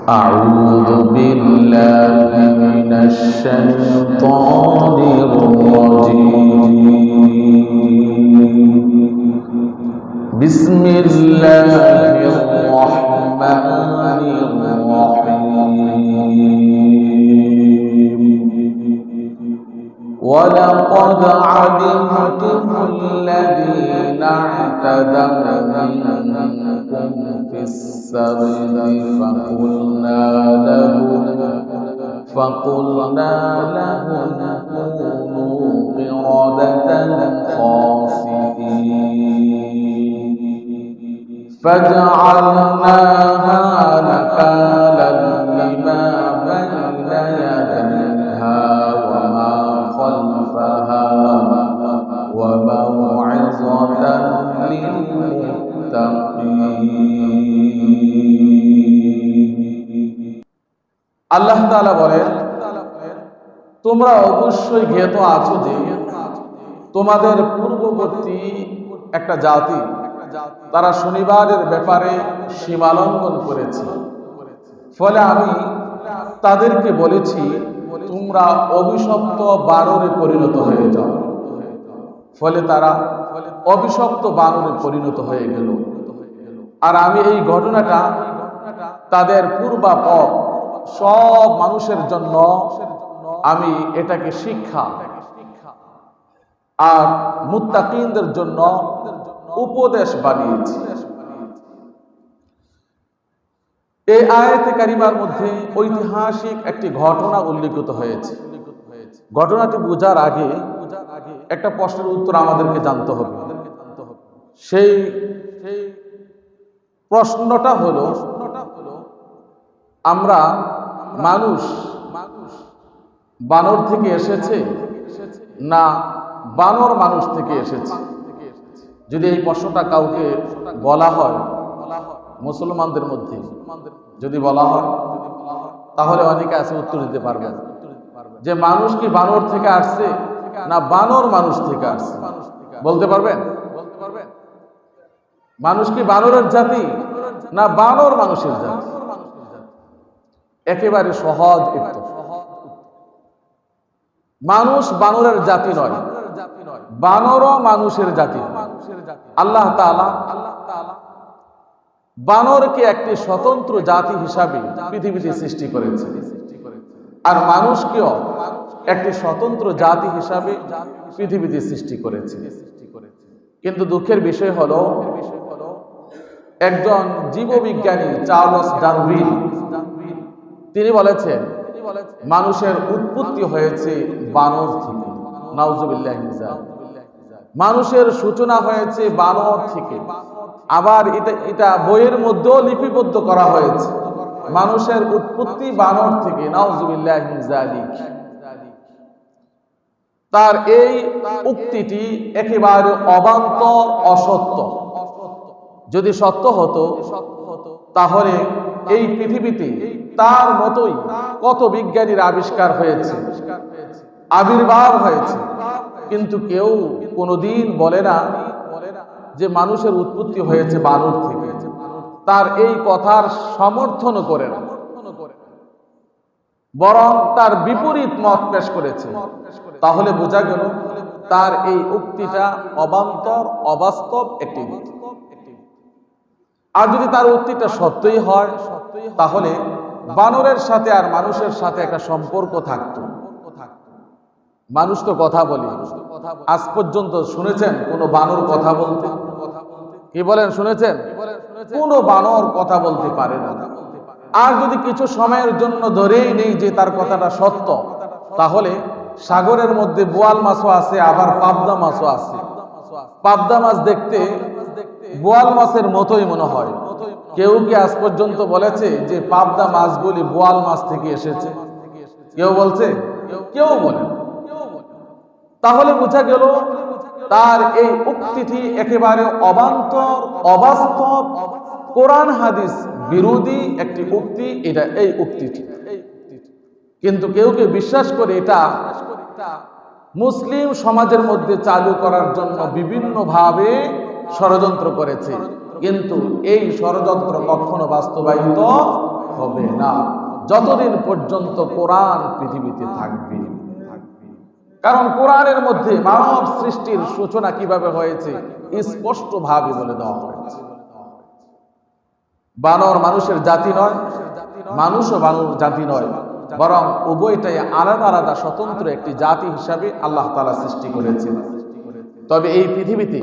أعوذ بالله من الشيطان الرجيم بسم الله الرحمن الرحيم ولقد علمتم الذين اعتدوا منكم في السبت فقلنا لهم كونوا قردة خاسئين فجعلناها نكالا لما بين يديها وما خلفها وموعظة للمتقين। আল্লাহ তাআলা বলেন, তোমরা অবশ্যই জ্ঞাত আছো যে তোমাদের পূর্ববর্তী একটা জাতি তারা শনিবারের ব্যাপারে সীমালঙ্ঘন করেছে, ফলে আমি তাদেরকে বলেছি তোমরা অভিশপ্ত বানরে পরিণত হয়ে যাও। ফলে তারা অভিশপ্ত বানরে পরিণত হয়ে গেল। আর আমি এই ঘটনাটা তাদের পূর্বাপর সব মানুষের জন্য আমি এটাকে শিক্ষা আর মুত্তাকিনদের জন্য উপদেশ বানিয়েছি। এই আয়াতে কারিমার মধ্যে ঐতিহাসিক একটি ঘটনা উল্লেখিত হয়েছে। ঘটনাটি বোঝার আগে একটা প্রশ্নের উত্তর আমাদেরকে জানতে হবে। সেই প্রশ্নটা হলো, আমরা মানুষ বানর থেকে এসেছে না বানর মানুষ থেকে এসেছে? যদি এই প্রশ্নটা কাউকে বলা হয়, মুসলমানদের মধ্যে যদি বলা হয়, তাহলে অনেকে আছে উত্তর দিতে পারবে যে মানুষ কি বানর থেকে আসছে না বানর মানুষ থেকে আসছে? বলতে পারবেন? মানুষ কি বানরের জাতি না বানর মানুষের জাতি? একেবারে সহজ উত্তর, মানুষ বানরের জাতি নয়, বানরও মানুষের জাতি। আল্লাহ তাআলা বানরকে একটি স্বতন্ত্র জাতি হিসাবে পৃথিবীতে সৃষ্টি করেছে, আর মানুষকেও একটি স্বতন্ত্র জাতি হিসাবে পৃথিবীতে সৃষ্টি করেছে। কিন্তু দুঃখের বিষয় হলো, একজন জীববিজ্ঞানী চার্লস ডারউইন তিনি বলেছেন মানুষের উৎপত্তি হয়েছে বানর থেকে। নাউজুবিল্লাহি মিন যালিক। মানুষের সূচনা হয়েছে বানর থেকে। আবার এটা বইয়ের মধ্যেও লিপিবদ্ধ করা হয়েছে, মানুষের উৎপত্তি বানর থেকে। নাউজুবিল্লাহি মিন যালিক। তার এই উক্তিটি একেবারে অবান্তর, অসত্য। যদি সত্য হতো তাহলে এই পৃথিবীতে তার মতোই কত বিজ্ঞানীর আবিষ্কার হয়েছে, আবির্ভাব হয়েছে, কিন্তু কেউ কোনোদিন বলে না যে মানুষের উৎপত্তি হয়েছে বানর থেকে। তার এই কথার সমর্থন করে না, বরং তার বিপরীত মত পেশ করেছে। তাহলে বোঝা গেল তার এই উক্তিটা অবান্তর, অবাস্তব একটি উক্তি। আর যদি তার উক্তিটা সত্যই হয়, তাহলে বানরের সাথে আর মানুষের সাথে একটা সম্পর্ক থাকতো। মানুষ তো কথা বলে, আজ পর্যন্ত শুনেছেন কোন বানর কথা বলতে? কি বলেন, শুনেছেন? কোন বানর কথা বলতে পারে না। আর যদি কিছু সময়ের জন্য ধরেই নেই যে তার কথাটা সত্য, তাহলে সাগরের মধ্যে বোয়াল মাছও আছে, আবার পাবদা মাছও আছে। পাবদা মাছ দেখতে বোয়াল মাছের মতোই মনে হয়। কেউ কি আজ পর্যন্ত বলেছে যে পাবদা মাছগুলি বোয়াল মাছ থেকে এসেছে? কেউ বলছে? কেউ বলে। তাহলে বোঝা গেল তার এই উক্তিটি একেবারে অবান্তর, অবাস্তব, কোরআন হাদিস বিরোধী একটি উক্তি। এটা এই উক্তিটি কিন্তু কেউ কেউ বিশ্বাস করে এটা মুসলিম সমাজের মধ্যে চালু করার জন্য বিভিন্নভাবে ষড়যন্ত্র করেছে, কিন্তু এই ষড়যন্ত্র কখনো বাস্তবায়িত হবে না যতদিন পর্যন্ত কোরআন পৃথিবীতে থাকবে। কারণ কোরআনের মধ্যে মানব সৃষ্টির সূচনা কিভাবে হয়েছে স্পষ্টভাবে বলে দেওয়া হয়েছে। বানর মানুষের জাতি নয়, মানুষও বানর জাতি নয়, বরং উভয়টাই আলাদা আলাদা স্বতন্ত্র একটি জাতি হিসাবে আল্লাহ তাআলা সৃষ্টি করেছেন। তবে এই পৃথিবীতে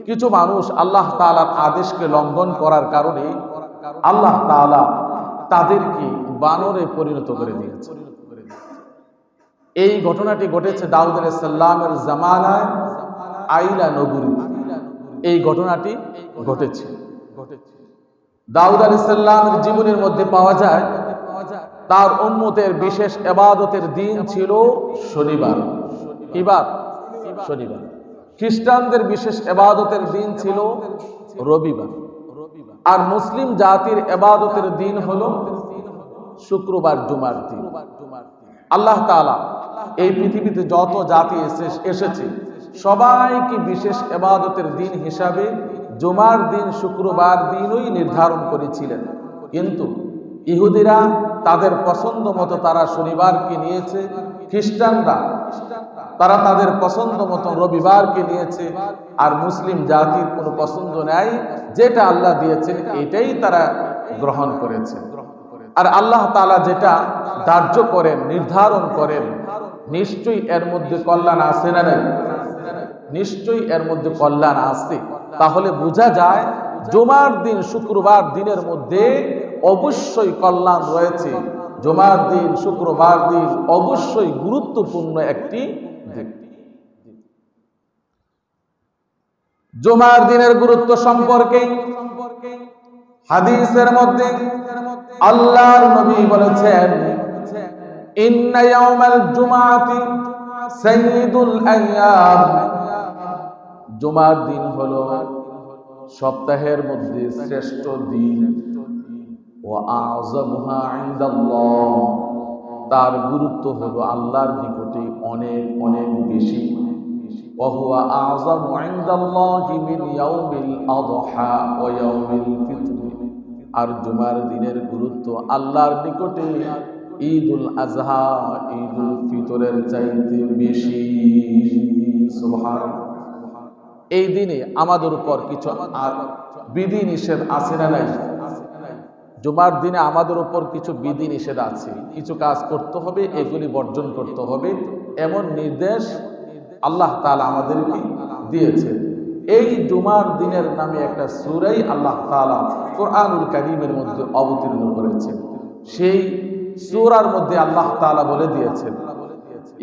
কিছু মানুষ আল্লাহ তাআলার আদেশকে লঙ্ঘন করার কারণে আল্লাহ তাআলা তাদেরকে বানরে পরিণত করে দিয়েছে। এই ঘটনাটি ঘটেছে দাউদ আলাইহিস সালামের জামানায় আইলা নগরীতে। এই ঘটনাটি ঘটেছে। দাউদ আলাইহিস সালামের জীবনের মধ্যে পাওয়া যায় তার উম্মতের বিশেষ ইবাদতের দিন ছিল শনিবার। কি বার? শনিবার। খ্রিস্টানদের বিশেষ ইবাদতের দিন ছিল রবিবার। আর মুসলিম জাতির ইবাদতের দিন হলো শুক্রবার, জুমার দিন। আল্লাহ তাআলা এই পৃথিবীতে যত জাতি এসেছে সবাইকে বিশেষ ইবাদতের দিন হিসাবে জুমার দিন, শুক্রবার দিনই নির্ধারণ করেছিলেন। কিন্তু ইহুদিরা তাদের পছন্দ মতো তারা শনিবারকে নিয়েছে, খ্রিস্টানরা তারা তাদের পছন্দ মতো রবিবারকে নিয়েছে, আর মুসলিম জাতির কোনো পছন্দ নাই, যেটা আল্লাহ দিয়েছেন এটাই তারা গ্রহণ করেছে। আর আল্লাহ তাআলা যেটা ধার্য করেন, নির্ধারণ করেন, নিশ্চয়ই এর মধ্যে কল্যাণ আছে না নাই? নিশ্চয়ই এর মধ্যে কল্যাণ আছে। তাহলে বোঝা যায় জুমার দিন, শুক্রবার দিনের মধ্যে অবশ্যই কল্যাণ রয়েছে। জুমার দিন, শুক্রবার দিন অবশ্যই গুরুত্বপূর্ণ একটি দিন। জুমার দিনের গুরুত্ব সম্পর্কে হাদিসের মধ্যে আল্লাহর নবী বলেছেন, ইন্না ইয়াউমাল জুমআতি সাইয়্যিদুল আইয়াম। জুমার দিন হলো সপ্তাহের মধ্যে শ্রেষ্ঠ দিন। ওয়া আযমুহা ইনদাল্লাহ, তার গুরুত্ব হলো আল্লাহর নিকটে অনেক অনেক বেশি। ওয়া হুয়া আযমু ইনদাল্লাহি মিন ইয়াউমিল আযহা ওয়া ইয়াউমিল ফিতর। আর জুমার দিনের গুরুত্ব আল্লাহর নিকটে ঈদুল আযহা, ঈদুল ফিতরের চাইতে বেশি। সুবহানাল্লাহ। এই দিনে আমাদের উপর কিছু বিধি নিষেধ আছে না নাই? জুমার দিনে আমাদের উপর কিছু বিধি নিষেধ আছে, কিছু কাজ করতে হবে, এগুলি বর্জন করতে হবে, এমন নির্দেশ আল্লাহ তাআলা আমাদেরকে দিয়েছেন। এই জুমার দিনের নামে একটা সূরাই আল্লাহ তাআলা কোরআনুল কারীমের মধ্যে অবতীর্ণ করেছেন। সেই সূরার মধ্যে আল্লাহ তাআলা বলে দিয়েছেন,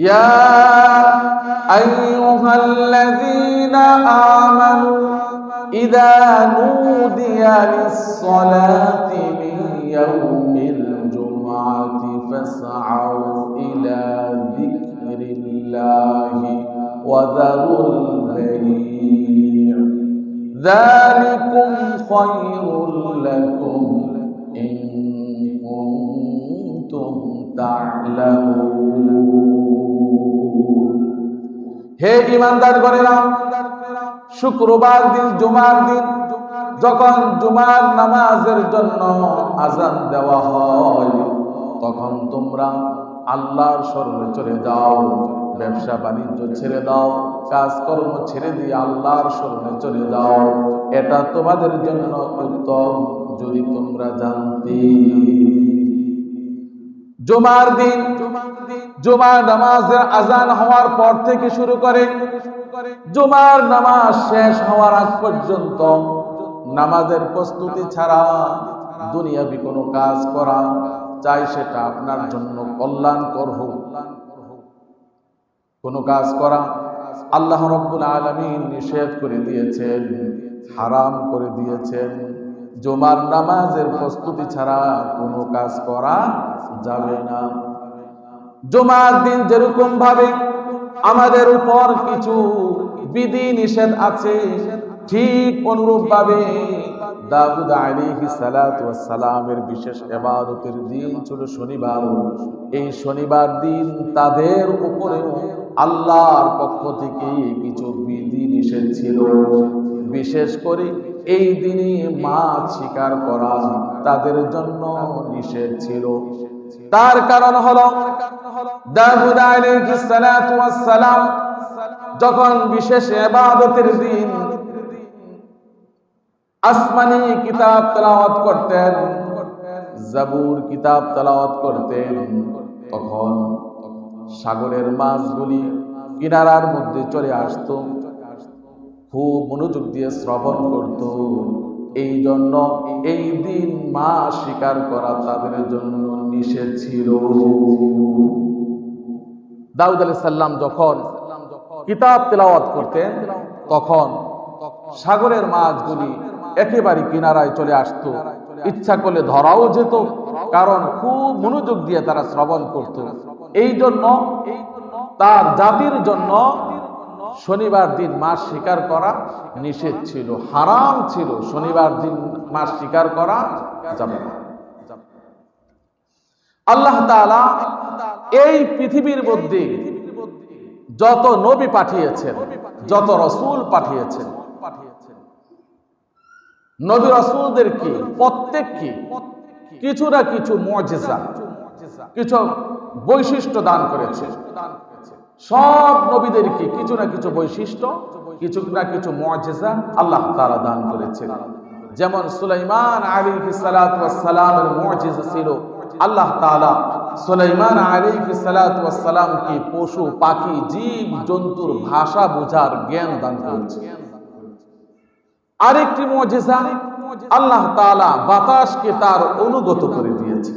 ইয়া আইয়ুহাল্লাযীনা আমানু ইযা নুদিয়া লিস-সালাতি মিন ইয়াউমিল জুমআতি ফাসআউ ইলা যিকরিল্লাহি ওয়া যারুল বাই', যালিকুম খায়রুল লাকুম ইন কুনতুম তা'লামুন। হে ঈমানদারগণেরা, শুক্রবার দিন, জুমার দিন যখন জুমার নামাজের জন্য আযান দেওয়া হয়, তখন তোমরা আল্লাহর শরণে চলে যাও, ব্যবসা বাণিজ্য ছেড়ে দাও, কাজকর্ম ছেড়ে দিয়ে আল্লাহর শরণে চলে যাও। এটা তোমাদের জন্য উত্তম যদি তোমরা জানতে। জুমার দিন, জুমার নামাজের আযান হওয়ার পর থেকে শুরু করে জুমার নামাজ শেষ হওয়ার আগ পর্যন্ত নামাজের প্রস্তুতি ছাড়া দুনিয়াবি কোনো কাজ করা, চাই সেটা আপনার জন্য কল্যাণকর হোক, কোনো কাজ করা আল্লাহ রাব্বুল আলামিন নিষেধ করে দিয়েছেন, হারাম করে দিয়েছেন। জুমার নামাজের প্রস্তুতি ছাড়া কোনো কাজ করা যাবে না। জুমার দিন যেরকম ভাবে আমাদের উপর কিছু বিধি নিষেধ আছে, ঠিক অনুরূপ ভাবে দাউদ আলাইহিস সালাতু ওয়াস সালামের বিশেষ ইবাদতের দিন ছিল শনিবার। এই শনিবার দিন তাদের উপরে আল্লাহর পক্ষ থেকে কিছু বিধি নিষেধ ছিল। বিশেষ করে এই দিনে মাছ শিকার করা তাদের জন্য নিষেধ ছিল। তার কারণ হলো দাউদ আলাইহিস সালাতু ওয়াস সালাম যখন বিশেষ ইবাদতের দিন আসমানি কিতাব তেলাওয়াত করতেন, জাবুর কিতাব তেলাওয়াত করতেন, তখন সাগরের মাছগুলি কিনারার মধ্যে চলে আসতো, খুব মনোযোগ দিয়ে শ্রবণ করত। এই জন্য এই দিন মাছ শিকার করা তাদের জন্য নিষেধ ছিল। দাউদ আলাইহিস সালাম যখন কিতাব তেলাওয়াত করতেন তখন সাগরের মাছগুলি একেবারে কিনারায় চলে আসতো, ইচ্ছা করলে ধরাও যেত, কারণ খুব মনোযোগ দিয়ে তারা শ্রবণ করত। এই জন্য তার জাতির জন্য শনিবার দিন মাছ শিকার করা নিষেধ ছিল, হারাম ছিল। শনিবার দিন মাছ শিকার করা যাবে না। আল্লাহ তাআলা এই পৃথিবীর মধ্যে যত নবী পাঠিয়েছেন, যত রাসূল পাঠিয়েছেন, নবী রাসূলদেরকে প্রত্যেককে কিছু না কিছু মুজিজা, কিছু বৈশিষ্ট্য দান করেছে। সব নবীদেরকে কিছু না কিছু বৈশিষ্ট্য, কিছু না কিছু মুজিজা আল্লাহ তাআলা দান করেছেন। যেমন সুলাইমান আলাইহিস সালাতু ওয়াস সালামের মুজিজা ছিল আল্লাহ তাআলা সুলাইমান আলাইহিস সালাতু ওয়াস সালামকে পশু পাখি জীব জন্তুর ভাষা বোঝার জ্ঞান দান করেছেন। আরেকটি মুজিজা আল্লাহ তাআলা বাতাসকে তার অনুগত করে দিয়েছে।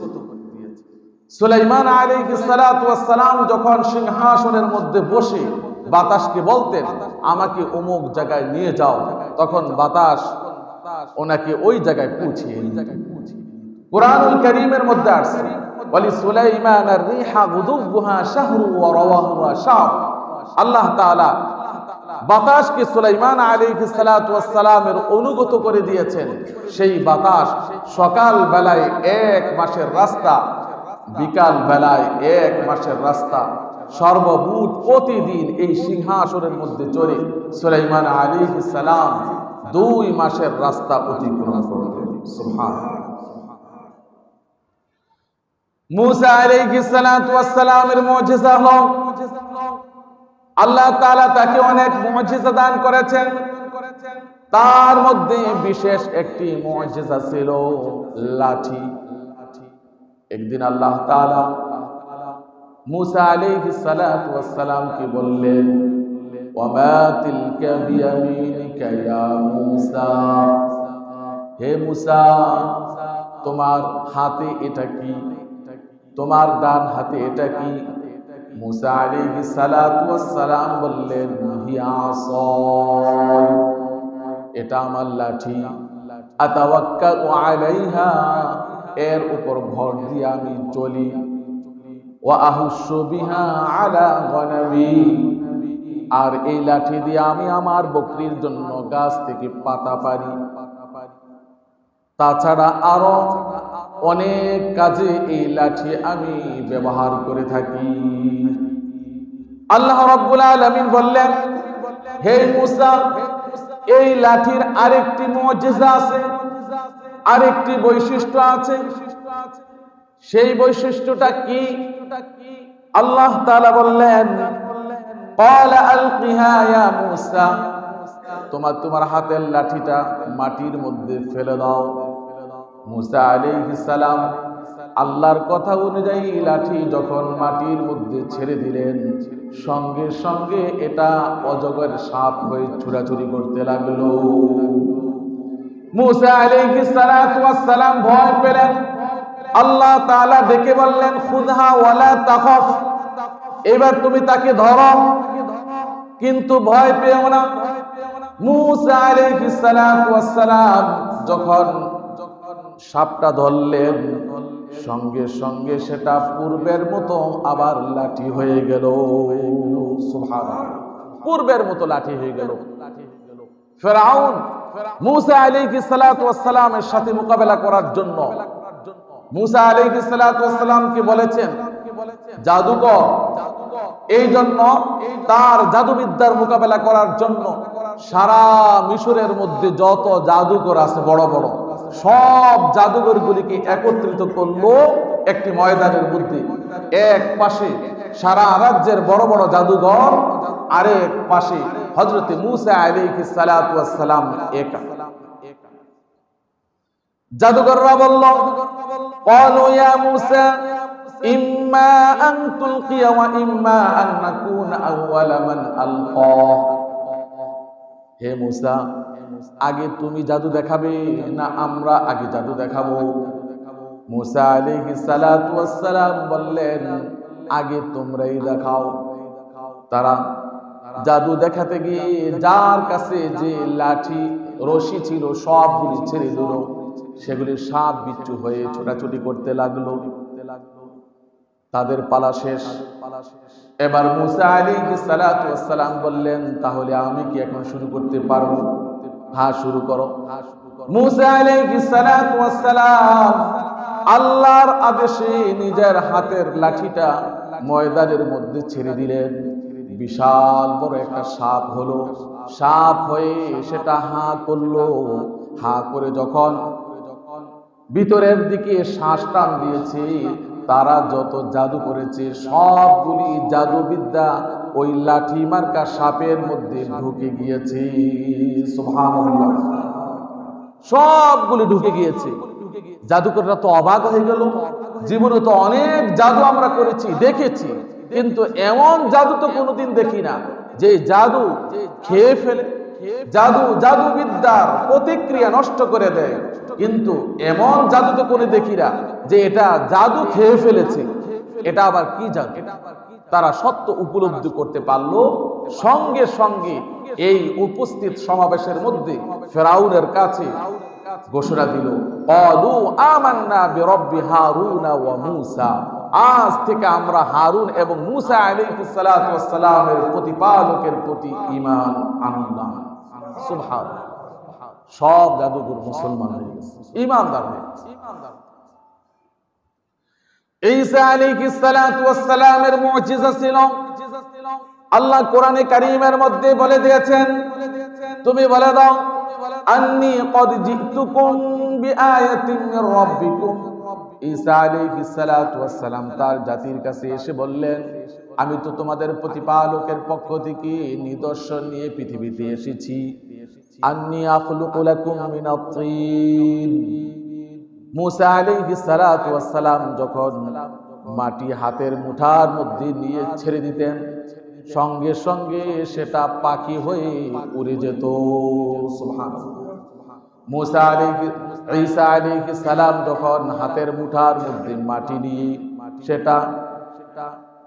সুলাইমান আলাইহিস সালাতু ওয়াস সালাম যখন সিংহাসনের মধ্যে বসে বাতাসকে বলতেন আমাকে অমুক জায়গায় নিয়ে যাও, তখন বাতাস ওনাকে ওই জায়গায় পৌঁছিয়ে দিত। কুরআনুল কারীমের মধ্যে আছে ওয়ালি সুলাইমানার রিহা গুদুবুহা শাহরু ওয়া রাওয়াহুহা শাহর। আল্লাহ তাআলা বাতাসকে সুলাইমান আলাইহিস সালাতু ওয়াস সালামের অনুগত করে দিয়েছেন। সেই বাতাস সকাল বেলায় 1 মাসের রাস্তা, বিকাল বেলায় 1 মাসের রাস্তা, সর্বমোট প্রতিদিন এই সিংহাসনের মধ্যে চড়ে সুলাইমান আলাইহিস সালাম 2 মাসের রাস্তা অতিক্রম করতেন। সুবহানাল্লাহ। মূসা আলাইহিস সালাতু ওয়াস সালামের মুজিজা হলো আল্লাহ তাআলা তাকে অনেক মুজিজা দান করেছেন। তার মধ্যে বিশেষ একটি মুজিজা ছিল লাঠি। একদিন আল্লাহ তাআলা মূসা আলাইহিস সালাতু ওয়াস সালামকে বললেন ওয়ামা তিলকা বিয়ামিনিকা ইয়া মূসা, হে মূসা তোমার হাতে এটা কি, তোমার ডান হাতে এটা কি? মূসা আলাইহিস সালাতু ওয়াস সালাম বললেন হিয়া আসাই, এটা আমার লাঠি। আতাওয়াক্কালু আলাইহা, এর উপর ভর দিয়ে আমি চলি। ওয়া আহুশু বিহা আলা গনামি, আর এই লাঠি দিয়ে আমি আমার বকরির জন্য গাছ থেকে পাতা পারি। তাছাড়া আরো অনেক কাজে এই লাঠি আমি ব্যবহার করে থাকি। আল্লাহ রাব্বুল আলামিন বললেন হে মূসা, এই লাঠির আরেকটি মুজিজা আছে, আরেকটি বৈশিষ্ট্য আছে। সেই বৈশিষ্ট্যটা কি? আল্লাহ তাআলা বললেন ক্বালা আলকিহা ইয়া মূসা, তোমার হাতের লাঠিটা মাটির মধ্যে ফেলে দাও। মূসা আলাইহিস সালাম আল্লাহর কথা অনুযায়ী লাঠি যখন মাটির মধ্যে ছেড়ে দিলেন, সঙ্গে সঙ্গে এটা অজগর সাপ হয়ে ছুটাছুটি করতে লাগলো। মূসা আলাইহিস সালাতু ওয়াস সালাম ভয় পেলেন। আল্লাহ তাআলা ডেকে বললেন খুযহা ওয়ালা তাখাফ, এবার তুমি তাকে ধরো কিন্তু ভয় পেও না। মূসা আলাইহিস সালাতু ওয়াস সালাম যখন সাপটা ধরলেন, সঙ্গে সঙ্গে সেটা পূর্বের মতো আবার লাঠি হয়ে গেল। সুবহানাল্লাহ, পূর্বের মতো লাঠি হয়ে গেল। ফিরআউন মূসা আলাইহিস সালাতু ওয়াস সালামের সাথে মোকাবেলা করার জন্য মূসা আলাইহিস সালাতু ওয়াস সালামকে বলেছেন জাদুকর। এই জন্য তার জাদুবিদ্যার মোকাবেলা করার জন্য সারা মিশরের মধ্যে যত জাদুকর আছে বড় বড় সব জাদুঘরগুলিকে একত্রিত করলো একটি ময়দানের মধ্যে। এক পাশে সারা রাজ্যের বড় বড় জাদুঘর, আরেক পাশে হযরত মূসা আলাইহিস সালাতু ওয়াস সালাম একা। জাদুঘররা বলল, ক্বালু ইয়া মূসা ইম্মা আন তুলকিয়া ওয়া ইম্মা আন নাকুনা আউওয়ালা মান আলকা। হে মূসা, আগে তুমি জাদু দেখাবে না আমরা আগে জাদু দেখাবো? মূসা আলাইহিস সালাতু ওয়াস সালাম বললেন, আগে তোমরাই দেখাও। তারা জাদু দেখাতে গিয়ে যার কাছে যে লাঠি রশি ছিল সবগুলি ছেড়ে দিল, সেগুলি সাপ বিচ্ছু হয়ে ছোটাছুটি করতে লাগলো। তাদের পালা শেষ। এবার মূসা আলাইহিস সালাতু ওয়াস সালাম বললেন, তাহলে আমি কি এখন শুরু করতে পারবো? হ্যাঁ, শুরু করো। মূসা আলাইহিস সালাতু ওয়াস সালাম আল্লাহর আদেশে নিজের হাতের লাঠিটা ময়দানের মধ্যে ছেড়ে দিলেন। বিশাল বড় একটা সাপ হলো। সাপ হয়ে সেটা হা করলো। হা করে যখন ভিতরের দিকে শ্বাস টান দিয়েছে, তারা যত জাদু করেছে সবগুলি জাদুবিদ্যা ওই লাঠি মার্কা সাপের মধ্যে ঢুকে গিয়েছে। সুবহানাল্লাহ, সবগুলি ঢুকে গিয়েছে। জাদুকররা তো অবাক হয়ে গেল। জীবনে তো অনেক জাদু আমরা করেছি, দেখেছি, কিন্তু এমন জাদু তো কোনোদিন দেখি না যে জাদু খেয়ে ফেলে, জাদুবিদ্যার প্রতিক্রিয়া নষ্ট করে দেয়। কিন্তু এমন জাদু তো কোনো দেখি না যে এটা জাদু খেয়ে ফেলেছে। এটা আবার কি জাদু? তারা সত্য উপলব্ধি করতে পারলো। সঙ্গে সঙ্গে এই উপস্থিত সমাবেশের মধ্যে ফেরাউনের কাছে ঘোষণা দিল, ক্বালু আমান্না বিরব্বি হারুন ওয়া মূসা। আজ থেকে আমরা হারুন এবং মূসা আলাইহিস সালাতু ওয়াস সালামের প্রতিপালকের প্রতি ঈমান আনলাম। সুবহানাল্লাহ, সব জাদুঘর মুসলমান হয়ে গেছে, ঈমানদার হয়ে গেছে। ঈসা আলাইহিস সালাতু ওয়াস সালামের মুজিজা ছিল। আল্লাহ কোরআনে কারীমের মধ্যে বলে দিয়েছেন, তুমি বলে দাও, আন্নী ক্বাদ জিতুকুম বিআয়াতিন মির রাব্বিকুম। ঈসা আলাইহিস সালাতু ওয়াস সালাম তার জাতির কাছে এসে বললেন, আমি তো তোমাদের প্রতিপালকের পক্ষ থেকে নিদর্শন নিয়ে পৃথিবীতে এসেছি। আন্নী আখলুকু লাকুম মিনাত তিন। মূসা আলাইহিস সালাতু ওয়াস সালাম যখন মাটি হাতের মুঠার মধ্যে নিয়ে ছেড়ে দিতেন, সঙ্গে সঙ্গে সেটা পাখি হয়ে উড়ে যেত। সুবহানাল্লাহ। ঈসা আলাইহিস সালাম যখন হাতের মুঠার মধ্যে মাটি নিয়ে সেটা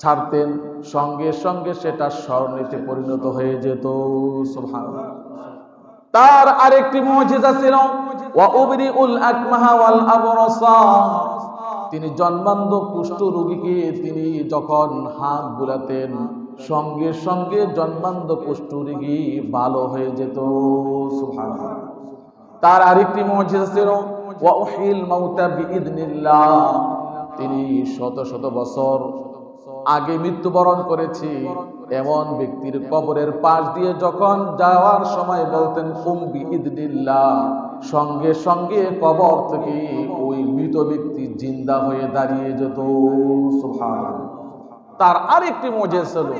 ছাড়তেন, সঙ্গে সঙ্গে সেটা স্বর্ণেতে পরিণত হয়ে যেত। সুবহানাল্লাহ। তার আরেকটি মুজিজা ছিল, ওয়া উবরিউল আকমাহা ওয়াল আবরাসা। তিনি জন্মান্ধ কুষ্ঠ রোগীকে তিনি যখন হাত বুলাতেন, সঙ্গে সঙ্গে জন্মান্ধ কুষ্ঠ রোগী ভালো হয়ে যেত। সুবহানাল্লাহ। তার আরেকটি মুজিজা ছিল, ওয়া উহিল মাউতা বিইذনিল্লাহ। তিনি শত শত বছর আগে মৃত্যুবরণ করেছে এমন ব্যক্তির কবরের পাশ দিয়ে যখন যাওয়ার সময় বলতেন কুম বিইذনিল্লাহ, সঙ্গে সঙ্গে কবর থেকে ওই মৃত ব্যক্তি জিন্দা হয়ে দাঁড়িয়ে যেত। সুবহানাল্লাহ। তার আরেকটি মুজিজা ছিল,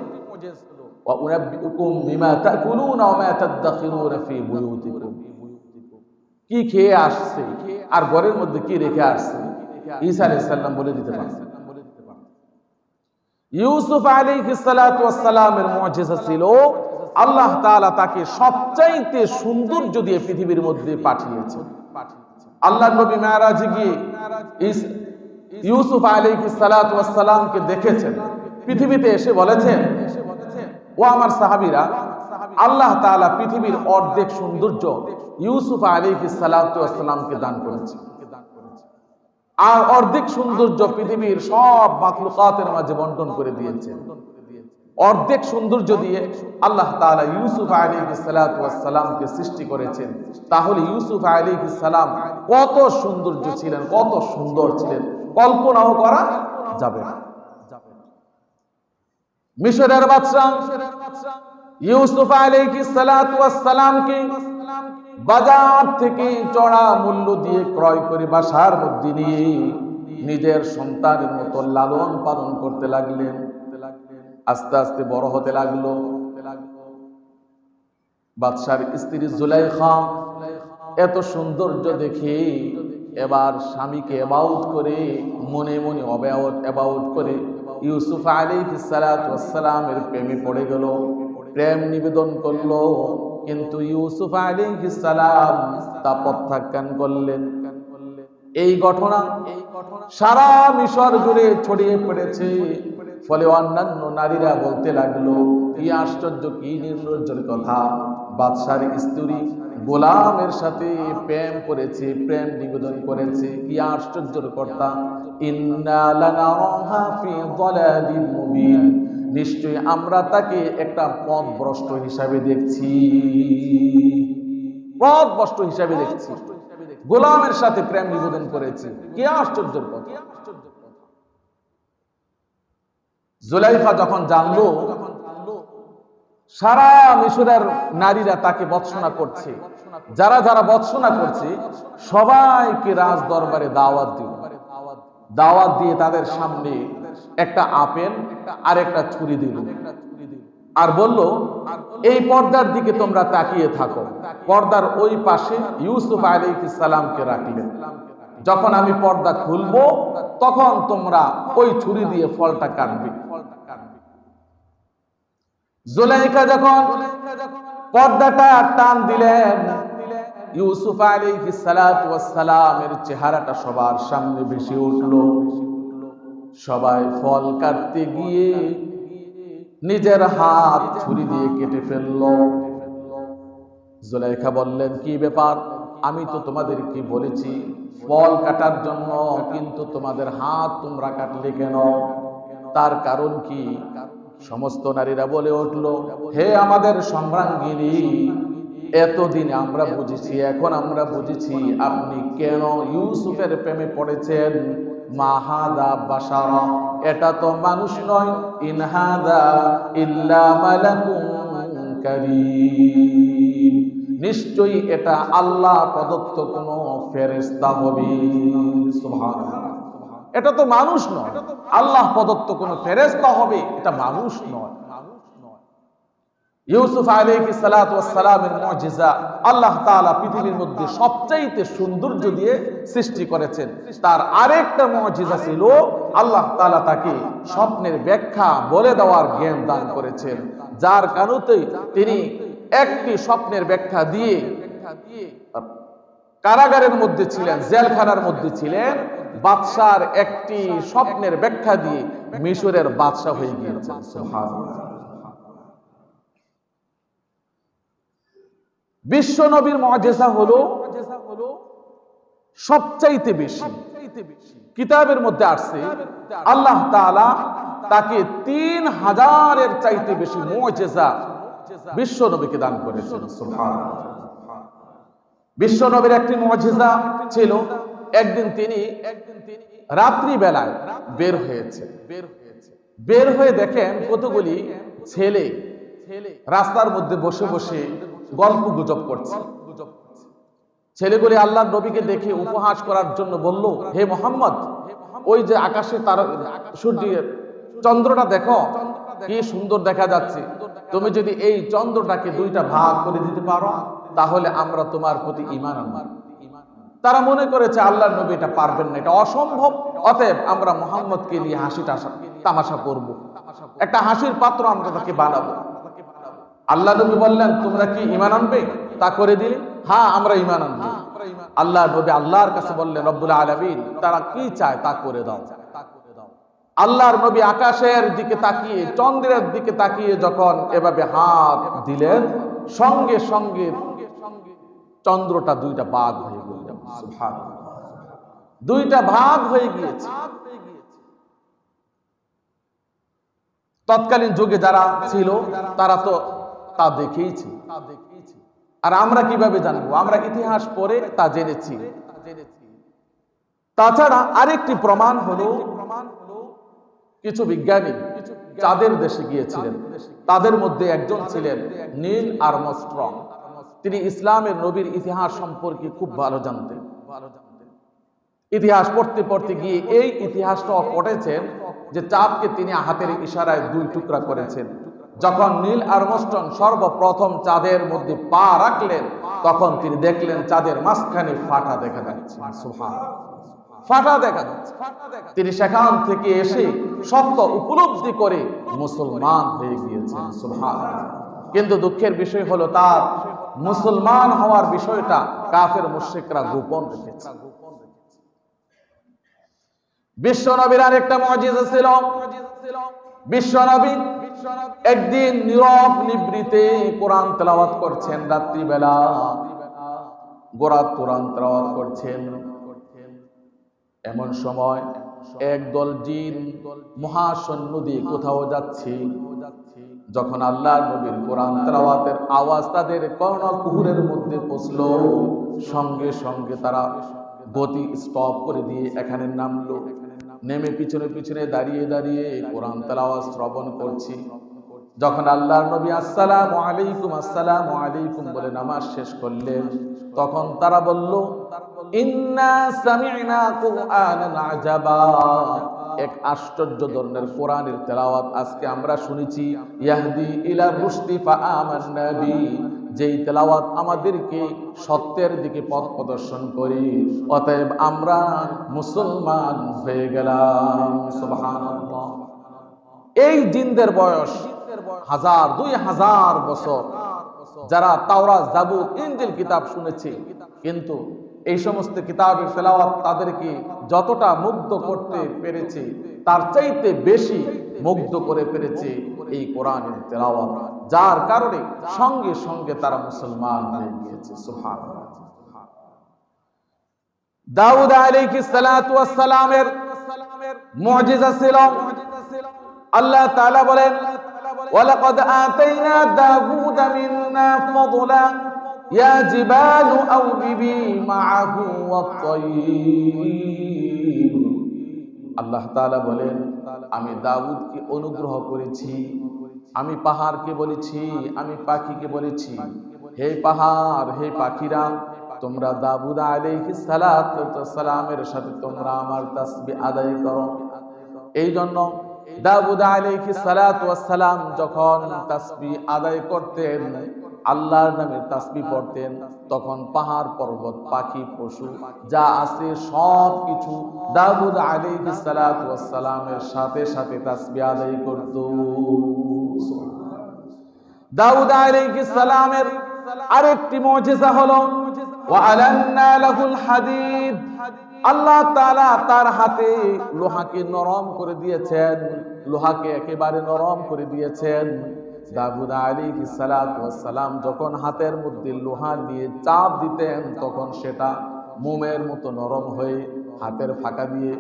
ওয়া উনাব্বিউকুম বিমা তাকুলুনা ওয়া মা তাদাখিরুনা ফি বুয়ুতিকুম। কি খেয়ে আসছে আর ঘরের মধ্যে কি রেখে আসছে ঈসা আলাইহিস সালাম বলে দিতে পারছেন। ইউসুফ আলাইহিস সালাতু ওয়াস সালামের মুজিজা ছিল, আল্লাহ তাআলা তাকে সবচাইতে সৌন্দর্য দিয়ে পৃথিবীর মধ্যে পাঠিয়েছেন। আল্লাহর নবী মেরাজে গিয়ে ইউসুফ আলাইহিস সালাতু ওয়াস সালামকে দেখেছেন। পৃথিবীতে এসে বলেছেন, ও আমার সাহাবীরা, আল্লাহ তাআলা পৃথিবীর অর্ধেক সৌন্দর্য ইউসুফ আলাইহিস সালাতু ওয়াস সালামকে দান করেছে, আর অর্ধেক সৌন্দর্য পৃথিবীর সব মাখলুকাতের মাঝে বন্টন করে দিয়েছেন। অর্ধেক সৌন্দর্য দিয়ে আল্লাহ তাআলা ইউসুফ আলাইহিস সালাতু ওয়াস সালামকে সৃষ্টি করেছেন। তাহলে ইউসুফ আলাইহিস সালাম কত সৌন্দর্য ছিলেন, কত সুন্দর ছিলেন, কল্পনাও করা যাবে না। মিশরের বাদশা ইউসুফ আলাইহিস সালাতু ওয়াস সালামকে বাজার থেকে চড়া মূল্য দিয়ে ক্রয় করে বাসার মধ্যে নিয়ে নিজের সন্তানের মতো লালন পালন করতে লাগলেন। আস্তে আস্তে বড় হতে লাগলো। বাদশার স্ত্রী জুলাইখা এত সৌন্দর্য দেখে এবার স্বামীকে অ্যাবাউট করে মনে মনে অ্যাবাউট করে ইউসুফ আলাইহিস সালাতু ওয়াস সালামের প্রেমে পড়ে গেল, প্রেম নিবেদন করলো। কিন্তু ইউসুফ আলাইহিস সালাম তা প্রত্যাখ্যান করলেন। এই ঘটনা সারা মিশর জুড়ে ছড়িয়ে পড়েছে। ফলে অন্যান্য নারীরা বলতে লাগলো, কি আশ্চর্য, কি নির্লজ্জের কথা, বাদশার স্ত্রী গোলামের সাথে প্রেম করেছে, প্রেম নিবেদন করেছে, কি আশ্চর্যের কথা। ইন্না লানারাহা ফি যালালিন মুবিন, নিশ্চয়ই আমরা তাকে একটা পথভ্রষ্ট হিসাবে দেখছি, পথভ্রষ্ট হিসাবে দেখছি। গোলামের সাথে প্রেম নিবেদন করেছে, কি আশ্চর্যের কথা। জুলাইখা যখন জানলো সারা মিশরের নারীরা তাকে বৎসনা করছে, যারা যারা বৎসনা করছে সবাইকে রাজ দরবারে দাওয়াত দিয়ে তাদের সামনে একটা আপেল আর একটা ছুরি দিল, আর বলল, এই পর্দার দিকে তোমরা তাকিয়ে থাকো। পর্দার ওই পাশে ইউসুফ আলাইহিস সালামকে রাখলেন। যখন আমি পর্দা খুলবো তখন তোমরা ওই ছুরি দিয়ে ফলটা কাটবে। জুলাইখা যখন পর্দাটা টান দিলেন, ইউসুফ আলাইহিস সালাতু ওয়াস সালামের চেহারাটা সবার সামনে ভেসে উঠল। সবাই ফল কাটতে গিয়ে নিজের হাত ছুরি দিয়ে কেটে ফেলল। জুলাইখা বললেন, কি ব্যাপার, আমি তো তোমাদেরকে বলেছি ফল কাটার জন্য, কিন্তু তোমাদের হাত তোমরা কাটলে কেন? তার কারণ কি? সমস্ত নারীরা বলে উঠল, হে আমাদের সম্রাঙ্গিনী, এতদিন আমরা বুঝেছি, এখন আমরা বুঝেছি আপনি কেন ইউসুফের প্রেমে পড়েছেন। মাহাদা বাশারা, এটা তো মানুষ নয়, ইনহাদা ইল্লা মালাকুন কারীম, নিশ্চয়ই এটা আল্লাহ প্রদত্ত কোন ফেরেশতা হবে। সুবহানাল্লাহ, এটা তো মানুষ নয়, আল্লাহ প্রদত্ত কোন ফেরেশতা হবে, এটা মানুষ নয়। ইউসুফ আলাইহিস সালাতু ওয়াস সালামের মুজিজা আল্লাহ তাআলা পৃথিবীর মধ্যে সবচাইতে সৌন্দর্য দিয়ে সৃষ্টি করেছেন। তার আরেকটা মুজিজা ছিল আল্লাহ তাআলা তাকে স্বপ্নের ব্যাখ্যা বলে দেওয়ার জ্ঞান দান করেছেন, যার কারণে তিনি একটি স্বপ্নের ব্যাখ্যা দিয়ে কারাগারের মধ্যে ছিলেন, জেলখানার মধ্যে ছিলেন। বাদশার একটি স্বপ্নের ব্যাখ্যা দিয়ে মিশরের বাদশা হয়ে গিয়েছেন। সুবহানাল্লাহ। বিশ্ব নবীর মুজিজা হলো সবচাইতে বেশি। কিতাবের মধ্যে আসছে আল্লাহ তাআলা তাকে 3000-এর চাইতে বেশি মুজিজা বিশ্ব নবীকে দান করেছেন। সুবহানাল্লাহ। বিশ্ব নবীর একটি মুজিজা ছিল, একদিন তিনি রাত্রি বেলায় বের হয়ে দেখেন কতগুলি ছেলে রাস্তার মধ্যে বসে বসে গল্প গুজব করছে। ছেলেগুলি আল্লাহর নবীকে দেখে উপহাস করার জন্য বলল, হে মুহাম্মদ, ওই যে আকাশে তার সূর্যের চন্দ্রটা দেখো, কি সুন্দর দেখা যাচ্ছে, তুমি যদি এই চন্দ্রটাকে দুইটা ভাগ করে দিতে পারো তাহলে আমরা তোমার প্রতি ঈমান আনব। তারা মনে করেছে আল্লাহর নবী এটা পারবেন না, এটা অসম্ভব, অতএব আমরা মুহাম্মদকে নিয়ে হাসি তামাশা করব, একটা হাসির পাত্র আমরা তাকে বানাবো। আল্লাহ নবী বললেন, তোমরা কি ঈমান আনবে? তা করে দিলে, হ্যাঁ আমরা ঈমান আনব। আল্লাহ নবী আল্লাহর কাছে বললেন, রব্বুল আলামিন তারা কি চায় তা করে দাও। আল্লাহর নবী আকাশের দিকে তাকিয়ে, চন্দ্রের দিকে তাকিয়ে যখন এভাবে হাত দিলেন, সঙ্গে সঙ্গে চন্দ্রটা দুইটা ভাগ হয়ে গেল। সুবহানাল্লাহ, দুইটা ভাগ হয়ে গিয়েছে। তৎকালীন যুগে যারা ছিল তারা তো তা দেখেইছি, আর আমরা কিভাবে জানবো? আমরা ইতিহাস পড়ে তা জেনেছি। তাছাড়া আরেকটি প্রমাণ হলো, কিছু বিজ্ঞানী চাঁদের দেশে গিয়েছিলেন, তাদের মধ্যে একজন ছিলেন নীল আর্মস্ট্রং। তিনি ইসলামের নবীর ইতিহাস সম্পর্কে খুব ভালো জানতেন। ইতিহাস পড়তে পড়তে গিয়ে এই ইতিহাসটা পড়েছেন যে চাঁদকে তিনি হাতের ইশারায় 2 টুকরা করেছেন। যখন নীল আর্মস্ট্রং সর্বপ্রথম চাঁদের মধ্যে পা রাখলেন, তখন তিনি দেখলেন চাঁদের মাঝখানে ফাটা দেখা যাচ্ছে। সুবহানাল্লাহ, ফাটা দেখা যাচ্ছে। তিনি সেখান থেকে এসে সত্য উপলব্ধি করে মুসলমান হয়ে গিয়েছেন। সুবহানাল্লাহ। কিন্তু দুঃখের বিষয় হলো তার মুসলমান হওয়ার বিষয়টা কাফের মুশরিকরা গোপন রেখেছে। বিশ্বনবীর আরেকটা মুজিজা ছিল, বিশ্বনবী একদিন নীরব নিভৃতে কোরআন তেলাওয়াত করছেন। রাত্রিবেলা কোরআন তেলাওয়াত করছেন। এমন সময় একদল জিন মহাসৈন্য দিয়ে কোথাও যাচ্ছে। যখন আল্লাহর নবীর কোরআন তেলাওয়াতের আওয়াজ তাদের কর্ণকুহরের মধ্যে পৌঁছলো, সঙ্গে সঙ্গে তারা গতি স্টপ করে দিয়ে এখানে নামলো। নেমে পিছনে পিছনে দাঁড়িয়ে দাঁড়িয়ে কোরআন তেলাওয়াত শ্রবণ করছি। যখন আল্লাহর নবী আসসালামু আলাইকুম বলে নামাজ শেষ করলেন, তখন তারা বলল, ইন্না সামি'না কুরআনান আজাবা, এক আশ্চর্য ধরনের কোরআনের তেলাওয়াত আজকে আমরা শুনেছি। ইয়াহদি ইলা রুশদি ফাআমান্না বি, যেই তেলাওয়াত আমাদেরকে সত্যের দিকে পথ প্রদর্শন করে, অতএব আমরা মুসলমান হয়ে গেলাম। সুবহানাল্লাহ। এই জিনদের বয়স 1000-2000 বছর, যারা তাওরাত, জাবুর, ইনজিল কিতাব শুনেছে, কিন্তু এই সমস্ত কিতাবের তেলাওয়াত তাদেরকে যতটা মুগ্ধ করতে পেরেছে, তার চাইতে বেশি মুগ্ধ করে পেরেছে এই কোরআনের তেলাওয়াত, যার কারণে সঙ্গে সঙ্গে তারা মুসলমান হয়ে গিয়েছে। সুবহানাল্লাহ। দাউদ আলাইহিস সালাতু ওয়াস সালামের মুজিজা ছিল। আল্লাহ তাআলা বলেন, ওয়ালাকাদ আতাইনা দাউদ মিন্না ফাদলা ইয়া জিবালু আওবিবি মাআহু ওয়াত-তাইর। আল্লাহ তাআলা বলেন, আমি দাউদকে অনুগ্রহ করেছি। আমি পাহাড়কে বলেছি, আমি পাখিকে বলেছি, হে পাহাড়, হে পাখিরা, তোমরা দাউদ আলাইহিস সালাতু ওয়াস সালামের সাথে তোমরা আমার তাসবিহ আদায় করো। এই জন্য দাউদ আলাইহিস সালাতু ওয়াস সালাম যখন তাসবিহ আদায় করতেন, আল্লাহর নামে তাসবিহ পড়তেন, তখন পাহাড়, পর্বত, পাখি, পশু যা আছে সব কিছু দাউদ আলাইহিস সালাতু ওয়াস সালামের সাথে সাথে তাসবিহ আদায় করত। দাউদ আলাইহিস সালামের আরেকটি মুজিজা হলো ওয়া আলান্না লাহুল হাদিদ। আল্লাহ তাআলা তার হাতে লোহাকে নরম করে দিয়েছেন, লোহাকে একেবারে নরম করে দিয়েছেন। দাউদ আলাইহিস সালাতু ওয়াস সালাম যখন হাতের মধ্যে লোহা নিয়ে চাপ দিতেন, তখন সেটা মোমের মতো নরম হয়ে হাতের ফাঁকা দিয়ে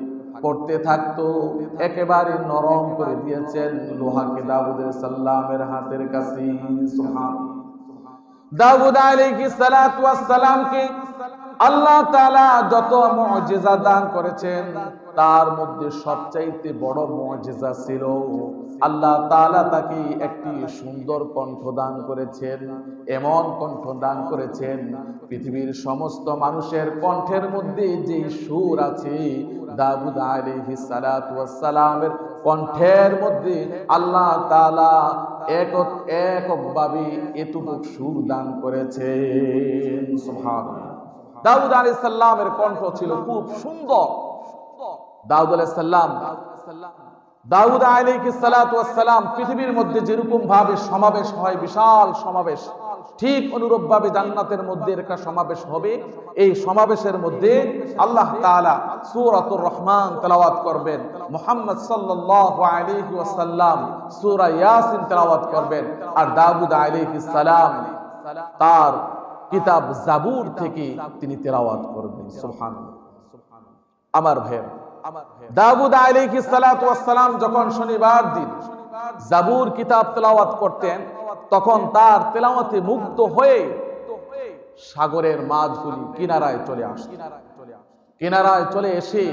পড়তে থাকতো। একেবারে নরম করে দিয়েছেন লোহাকে দাউদ সাল্লামের হাতের কাছে। সুবহানাল্লাহ। দাউদ আলাইহিস সালাতু ওয়াস সালামকে আল্লাহ তাআলা যত মুজিজা দান করেছেন, তার মধ্যে সবচাইতে বড় মুজিজা ছিল আল্লাহ তাআলা তাকে একটি সুন্দর কণ্ঠ দান করেছেন। এমন কণ্ঠ দান করেছেন, পৃথিবীর সমস্ত মানুষের কণ্ঠের মধ্যে যে সুর আছে, দাউদ আলাইহিস সালাতু ওয়াস সালামের কণ্ঠের মধ্যে আল্লাহ তাআলা এককভাবে এতটুকু সুর দান করেছেন। সুবহানাল্লাহ। দাউদ আলাইহিস সালামের কণ্ঠ ছিল খুব সুন্দর। দাউদ আলাইহিস সালাতু ওয়াস সালাম পৃথিবীর মধ্যে যেরকম ভাবে সমাবেশ হয়, বিশাল সমাবেশ, ঠিক অনুরূপ ভাবে জান্নাতের মধ্যে একটা সমাবেশ হবে। এই সমাবেশের মধ্যে আল্লাহ তাআলা সূরাতুর রহমান তেলাওয়াত করবেন, মুহাম্মদ সাল্লাল্লাহু আলাইহি ওয়াসাল্লাম সূরা ইয়াসিন তেলাওয়াত করবেন, আর দাউদ আলাইহিস সালাম তার কিতাব জাবুর থেকে তিনি তেলাওয়াত করবেন। সুবহানাল্লাহ। আমার ভাই, দাউদ আলাইহিস সালাতু ওয়াস সালাম যখন শনিবার দিন জাবুর কিতাব তেলাওয়াত করতেন, তখন তার তেলাওয়াতে মুগ্ধ হয়ে সাগরের মাছগুলি কিনারায় চলে আসত। কিনারায় চলে এসে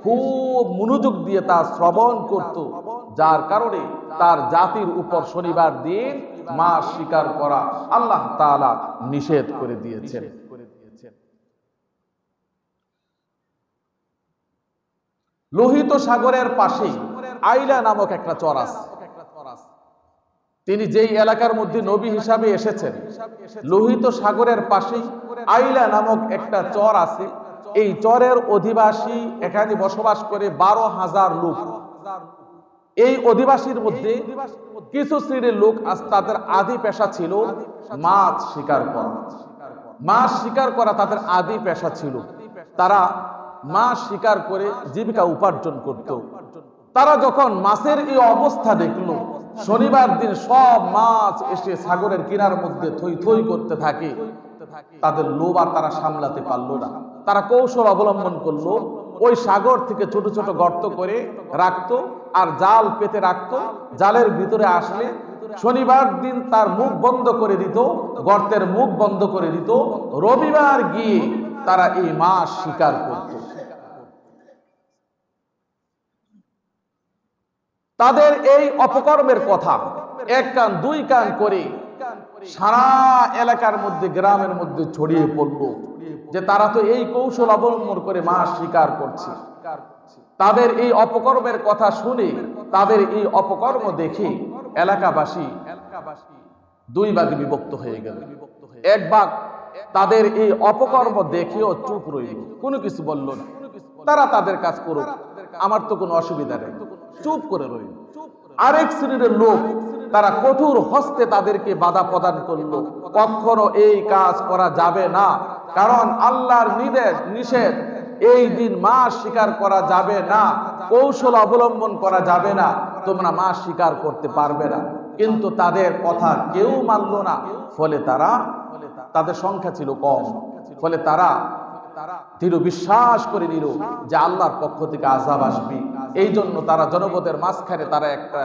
খুব মনোযোগ দিয়ে তা শ্রবণ করত, যার কারণে তার জাতির উপর শনিবার দিন মাছ শিকার করা আল্লাহ তাআলা নিষেধ করে দিয়েছেন। লোহিত সাগরের পাশে আইলা নামক একটা চর আছে। তিনি যেই এলাকার মধ্যে নবী হিসাবে এসেছেন, লোহিত সাগরের পাশে আইলা নামক একটা চর আছে। এই চরের অধিবাসী এখানে বসবাস করে 12,000 লোক। এই অধিবাসীর মধ্যে কিছু শ্রেণীর লোক আজ তাদের আদি পেশা ছিল মাছ শিকার করা। মাছ শিকার করা তাদের আদি পেশা ছিল। তারা মাছ শিকার করে জীবিকা উপার্জন করত। তারা যখন মাছের এই অবস্থা দেখলো, শনিবার দিন সব মাছ এসে সাগরের কিনার মধ্যে থই থই করতে থাকে, তাদের লোভ আর তারা সামলাতে পারলো না। তারা কৌশল অবলম্বন করলো, ওই সাগর থেকে ছোট ছোট গর্ত করে রাখতো আর জাল পেতে রাখতো। জালের ভিতরে আসলে শনিবার দিন তার মুখ বন্ধ করে দিত, গর্তের মুখ বন্ধ করে দিত। রবিবার গিয়ে তারা এই মাছ শিকার করত। তাদের এই অপকর্মের কথা এক কান দুই কান করে সারা এলাকার মধ্যে, গ্রামের মধ্যে ছড়িয়ে পড়ল যে তারা তো এই কৌশল অবলম্বন করে মাছ শিকার করছে। তাদের এই অপকর্মের কথা শুনে, তাদের এই অপকর্ম দেখে এলাকাবাসী দুই ভাগে বিভক্ত হয়ে গেল। এক ভাগ তাদের এই অপকর্ম দেখেও চুপ রইল, কোনো কিছু বলল না। তারা তাদের কাজ করুক, আমার তো কোনো অসুবিধা নেই, চুপ করে রইল। আরেক শ্রেণীর লোক তারা কঠোর হস্তে তাদেরকে বাধা প্রদান করলো, কখনো এই কাজ করা যাবে না, কারণ আল্লাহর নিষেধ, এই দিন মাছ শিকার করা যাবে না, কৌশল অবলম্বন করা যাবে না, তোমরা মাছ শিকার করতে পারবে না। কিন্তু তাদের কথা কেউ মানল না। ফলে তাদের সংখ্যা ছিল কম। ফলে তারা দৃঢ় বিশ্বাস করে নিল যে আল্লাহর পক্ষ থেকে আযাব আসবে। এই জন্য তারা জনপদের মাঝখানে তারা একটা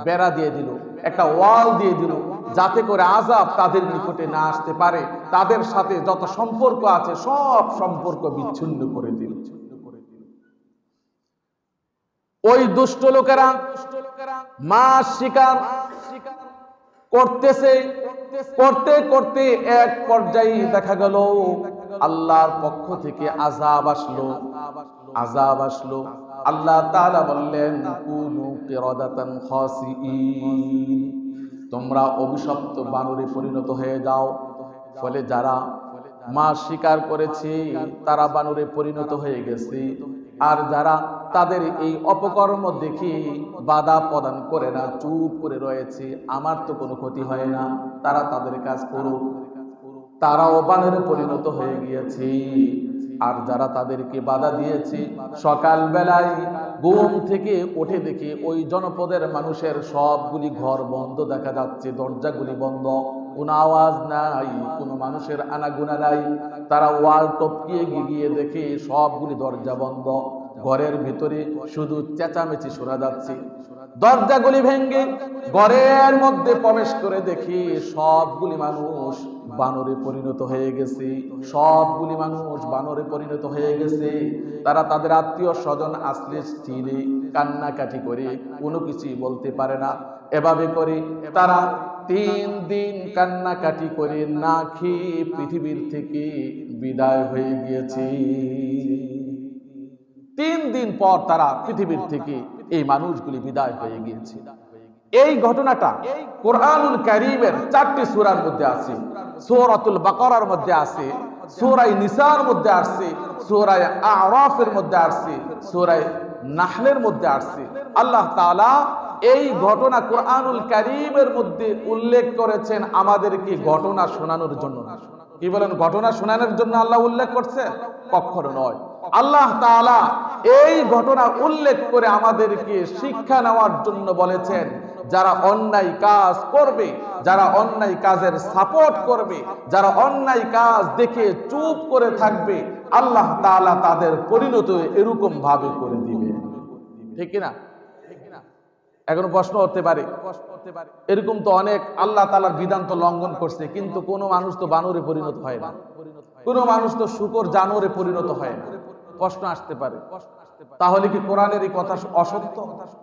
বেড়া দিয়ে দিল, একটা ওয়াল দিয়ে দিল, যাতে করে আযাব তাদের নিকটে না আসতে পারে। তাদের সাথে যত সম্পর্ক আছে সব সম্পর্ক বিচ্ছিন্ন করে দিল। ওই দুষ্ট লোকেরা মাছ শিকার করতেছে, করতে করতে এক পর্যায়ে দেখা গেল আল্লাহর পক্ষ থেকে আযাব আসলো। আল্লাহ তাআলা বললেন, কুনু কিরাদাতান খাসিইন, তোমরা অভিশপ্ত বানরে পরিণত হয়ে যাও। ফলে যারা মাছ শিকার করেছে তারা বানরে পরিণত হয়ে গেছে। আর যারা তাদের এই অপকর্ম দেখে বাধা প্রদান করে না, চুপ করে রয়েছে, আমার তো কোনো ক্ষতি হয় না, তারা তাদের কাজ করুক, তারাও বানরে পরিণত হয়ে গিয়েছে। আর যারা তাদেরকে বাধা দিয়েছে, সকাল বেলায় ঘুম থেকে উঠে দেখে ওই জনপদের মানুষের সবগুলি ঘর বন্ধ দেখা যাচ্ছে, দরজাগুলি বন্ধ, কোনো আওয়াজ নাই, কোনো মানুষের আনাগোনা নাই। তারা ওয়াল টপকিয়ে গিয়ে দেখে সবগুলি দরজা বন্ধ, ঘরের ভিতরে শুধু চেঁচামেচি শোনা যাচ্ছে। দরজাগুলি ভেঙে ঘরের মধ্যে প্রবেশ করে দেখি সবগুলি মানুষ বানরে পরিণত হয়ে গেছে, সবগুলি মানুষ বানরে পরিণত হয়ে গেছে। তারা তাদের আত্মীয় স্বজন আসলে চিনে কান্নাকাটি করে কোনো কিছুই বলতে পারে না। এভাবে করে তারা 3 দিন কান্নাকাটি করে না খেয়ে পৃথিবীর থেকে বিদায় হয়ে গিয়েছে। 3 দিন পর তারা পৃথিবীর থেকে এই মানুষগুলি বিদায় হয়ে গিয়েছে। এই ঘটনাটা কোরআনুল কারীমের 4টি সূরার মধ্যে আছে। সূরাতুল বাকারার মধ্যে আছে, সূরা নিসার মধ্যে আছে, সূরা আরাফের মধ্যে আছে, সূরা নাহলের মধ্যে আছে। আল্লাহ তাআলা এই ঘটনা কোরআনুল কারীমের মধ্যে উল্লেখ করেছেন আমাদেরকে ঘটনা শোনানোর জন্য। কি বলেন, ঘটনা শোনানোর জন্য আল্লাহ উল্লেখ করছে? কখনো নয়। আল্লাহ তাআলা এই ঘটনা উল্লেখ করে আমাদেরকে শিক্ষা নেওয়ার জন্য বলেছেন। যারা অন্যায় কাজ করবে, যারা অন্যায় কাজের সাপোর্ট করবে, যারা অন্যায় কাজ দেখে চুপ করে থাকবে, আল্লাহ তাআলা তাদের পরিণত এরকম ভাবে করে দিবে। ঠিক না? এখন প্রশ্ন হতে পারে, এরকম তো অনেক আল্লাহ তাআলার বিধান তো লঙ্ঘন করছে, কিন্তু কোনো মানুষ তো বানরে পরিণত হয় না, কোনো মানুষ তো শূকর জানোয়ারে পরিণত হয় না। প্রশ্ন আসতে পারে, তাহলে কি কোরআনের এই কথা অসত্য?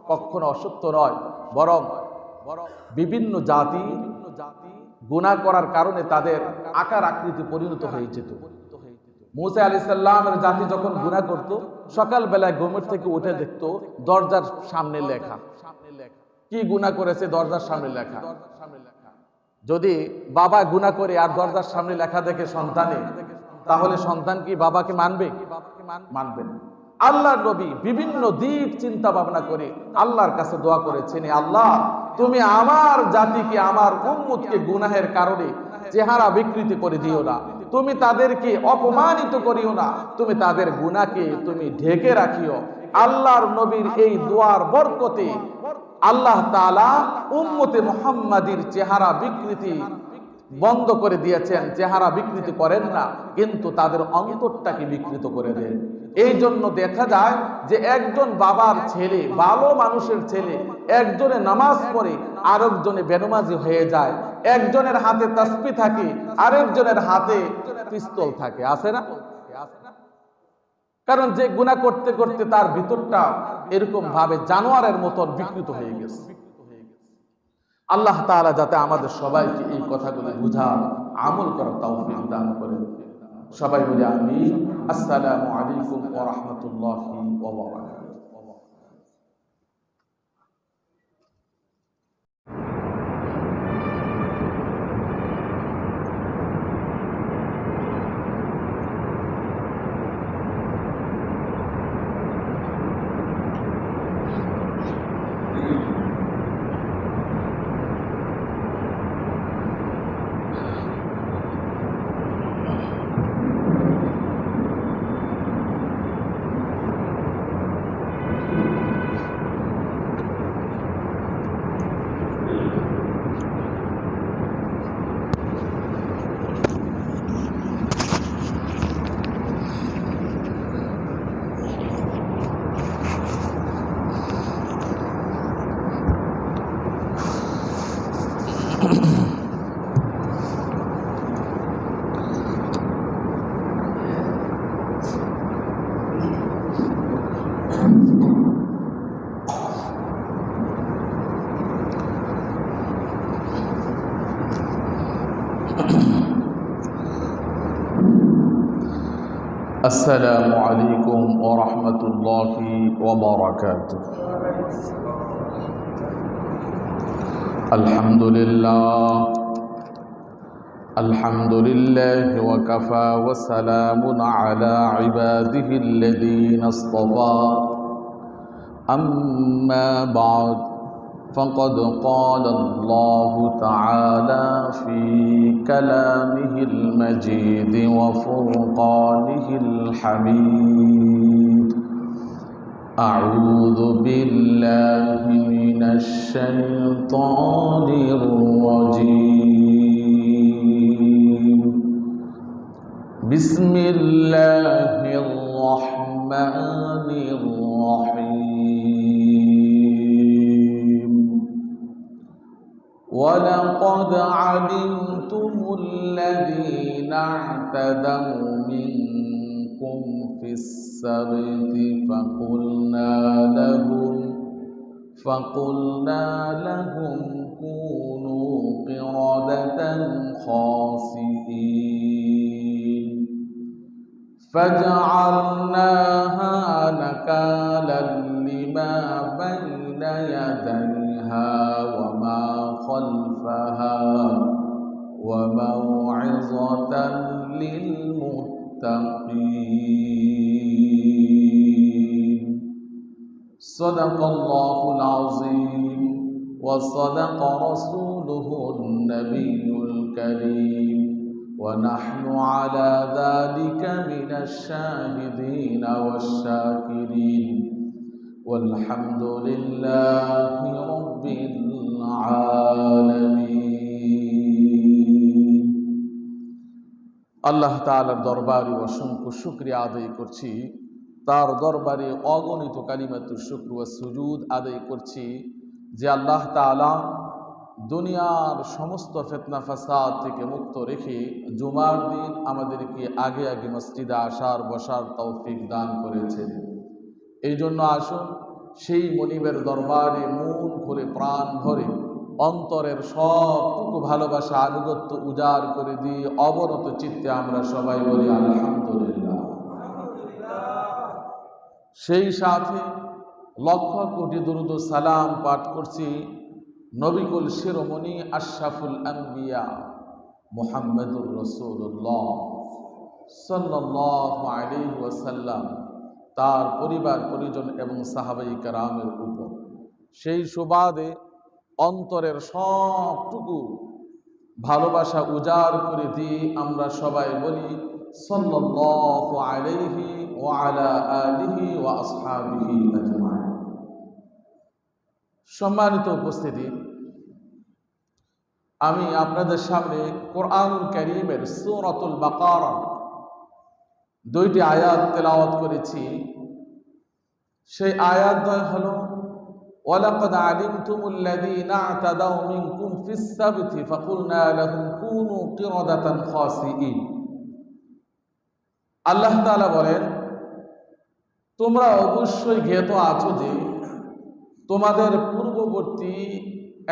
কখনো অসত্য নয়, বরং বিভিন্ন জাতি গুনাহ করার কারণে তাদের আকার আকৃতি পরিণত হয়ে যেত। মুসা আলাইহিস সালামের জাতি যখন গুনাহ করত, সকালবেলায় ঘুমের থেকে উঠে দেখত দরজার সামনে লেখা, কি গুনাহ করেছে দরজার সামনে লেখা। যদি বাবা গুনাহ করে আর দরজার সামনে লেখা দেখে সন্তানে, তাহলে সন্তান কি বাবাকে মানবে? মানবে না। আল্লাহর নবী বিভিন্ন দিক চিন্তা ভাবনা করে আল্লাহর কাছে দোয়া করেছেন, আল্লাহ তুমি আমার জাতিকে, আমার উম্মতকে গুনাহের কারণে চেহারা বিকৃতি করে দিও না, তুমি তাদেরকে অপমানিত করিও না, তুমি তাদের গুনাহকে তুমি ঢেকে রাখিও। আল্লাহর নবীর এই দোয়ার বরকতে আল্লাহ তাআলা উম্মতে মুহাম্মাদির চেহারা বিকৃতি বন্ধ করে দিয়েছেন। চেহারা বিকৃতি করেন না, কিন্তু তাদের অন্তরটাকে বিকৃত করে দেন। এই জন্য দেখা যায় যে একজন বাবার ছেলে, ভালো মানুষের ছেলে, একজনে নামাজ পড়ে আরেকজনে বেনমাজি হয়ে যায়, একজনের হাতে তাসবিহ থাকে আরেকজনের হাতে পিস্তল থাকে, আছে না? কারণ যে গুনাহ করতে করতে তার ভিতরটা এরকম ভাবে জানোয়ারের মতন বিকৃত হয়ে গেছে। আল্লাহ তাআলা যাতে আমাদের সবাইকে এই কথাগুলো বুঝা আমল করার তৌফিক দান করেন। সবাই বলি আমিন। আসসালামু আলাইকুম ওয়া রাহমাতুল্লাহি ওয়া বারাকাতুহু। السلام عليكم ورحمة الله وبركاته. الحمد لله وكفى وسلام على عباده الذين اصطفى. أما بعد فقد قال الله تعالى في كلامه المجيد وفرقانه الحميد: أعوذ بالله من الشيطان الرجيم. بسم الله الرحمن الرحيم. ولقد علمتم الذين اعتدوا منكم في السبت فقلنا لهم كونوا قردة خاسئين فجعلناها نكالا لما بين يديها وما خلفها وموعظة للمتقين. صدق الله العظيم وصدق رسوله النبي الكريم ونحن على ذلك من الشاهدين والشاكرين والحمد لله رب العالمين. আল্লাহ তাআলার দরবারে অসংখ্য শুকরিয়া আদায় করছি, তার দরবারে অগণিত কালিমাতুর শুকর ওয়া সুজুদ আদায় করছি যে আল্লাহ তাআলা দুনিয়ার সমস্ত ফিতনা ফাসাদ থেকে মুক্ত রেখে জুমার দিন আমাদেরকে আগে আগে মসজিদে আসার বসার তৌফিক দান করেছেন। এই জন্য আসুন সেই মনিবের দরবারে মন খুলে প্রাণ ভরে অন্তরের সবটুকু ভালোবাসা আনুগত্য উজাড় করে দিয়ে অবনত চিত্তে আমরা সবাই বলি আলহামদুলিল্লাহ। সেই সাথে লক্ষ কোটি দুরূদ ও সালাম পাঠ করছি নবিকুল শিরোমণি আশরাফুল আম্বিয়া মুহাম্মদুর রাসূলুল্লাহ সাল্লাল্লাহু আলাইহি ওয়াসাল্লাম, তার পরিবার পরিজন এবং সাহাবায়ে কেরামের উপর। সেই সুবাদে অন্তরের সবটুকু ভালোবাসা উজাড় করে দিয়ে আমরা সবাই বলি সাল্লাল্লাহু আলাইহি ওয়া আলা আলিহি ওয়া আসহাবিহি আজমাইন। সম্মানিত উপস্থিতি, আমি আপনাদের সামনে কোরআনুল কারীমের সূরাতুল বাকারা 2টি আয়াত তেলাওয়াত করেছি। সেই আয়াতদ্বয় হলো ওয়ালাকাদ আলিমতুমুল্লাযীনা আ'তাদাউ মিনকুম ফিস সাবতি ফাকুলনা লাহুম কুনু কিরাদাতান খাসিঈন। আল্লাহ তাআলা বলেন, তোমরা অবশ্যই জ্ঞাত আছো যে তোমাদের পূর্ববর্তী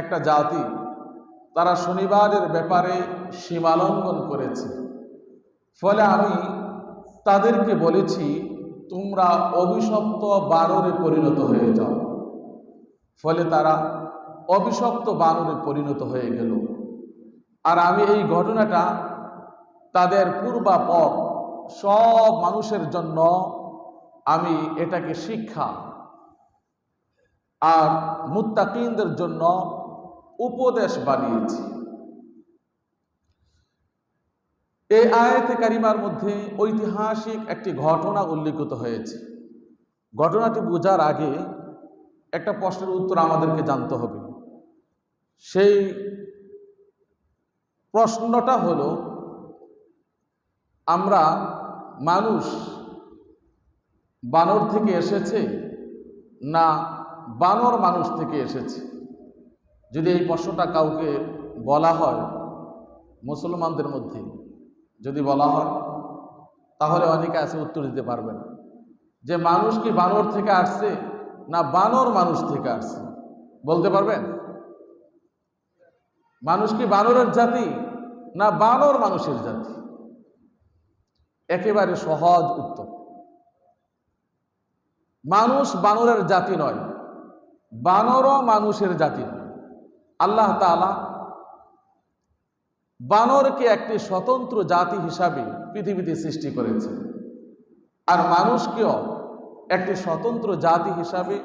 একটা জাতি তারা শনিবারের ব্যাপারে সীমালঙ্ঘন করেছে, ফলে আমি তাদেরকে বলেছি তোমরা অভিশপ্ত বানরে পরিণত হয়ে যাও। ফলে তারা অভিশপ্ত বানরে পরিণত হয়ে গেল। আর আমি এই ঘটনাটা তাদের পূর্বাপর সব মানুষের জন্য আমি এটাকে শিক্ষা আর মুত্তাকিনদের জন্য উপদেশ বানিয়েছি। এই আয়াতে কারিমার মধ্যে ঐতিহাসিক একটি ঘটনা উল্লেখিত হয়েছে। ঘটনাটি বোঝার আগে একটা প্রশ্নের উত্তর আমাদেরকে জানতে হবে। সেই প্রশ্নটা হলো, আমরা মানুষ বানর থেকে এসেছে না বানর মানুষ থেকে এসেছে? যদি এই প্রশ্নটা কাউকে বলা হয়, মুসলমানদের মধ্যে যদি বলা হয়, তাহলে অনেকে আছে উত্তর দিতে পারবে না যে মানুষ কি বানর থেকে আসছে না বানর মানুষ থেকে আসছে। বলতে পারবেন? মানুষ কি বানরের জাতি না বানর মানুষের জাতি? একেবারে সহজ উত্তর, মানুষ বানরের জাতি নয়, বানরও মানুষের জাতি নয়। আল্লাহ তাআলা বানরকে একটি স্বতন্ত্র জাতি হিসাবে পৃথিবীতে সৃষ্টি করেছে, আর মানুষকেও একটি স্বতন্ত্র জাতি হিসাবে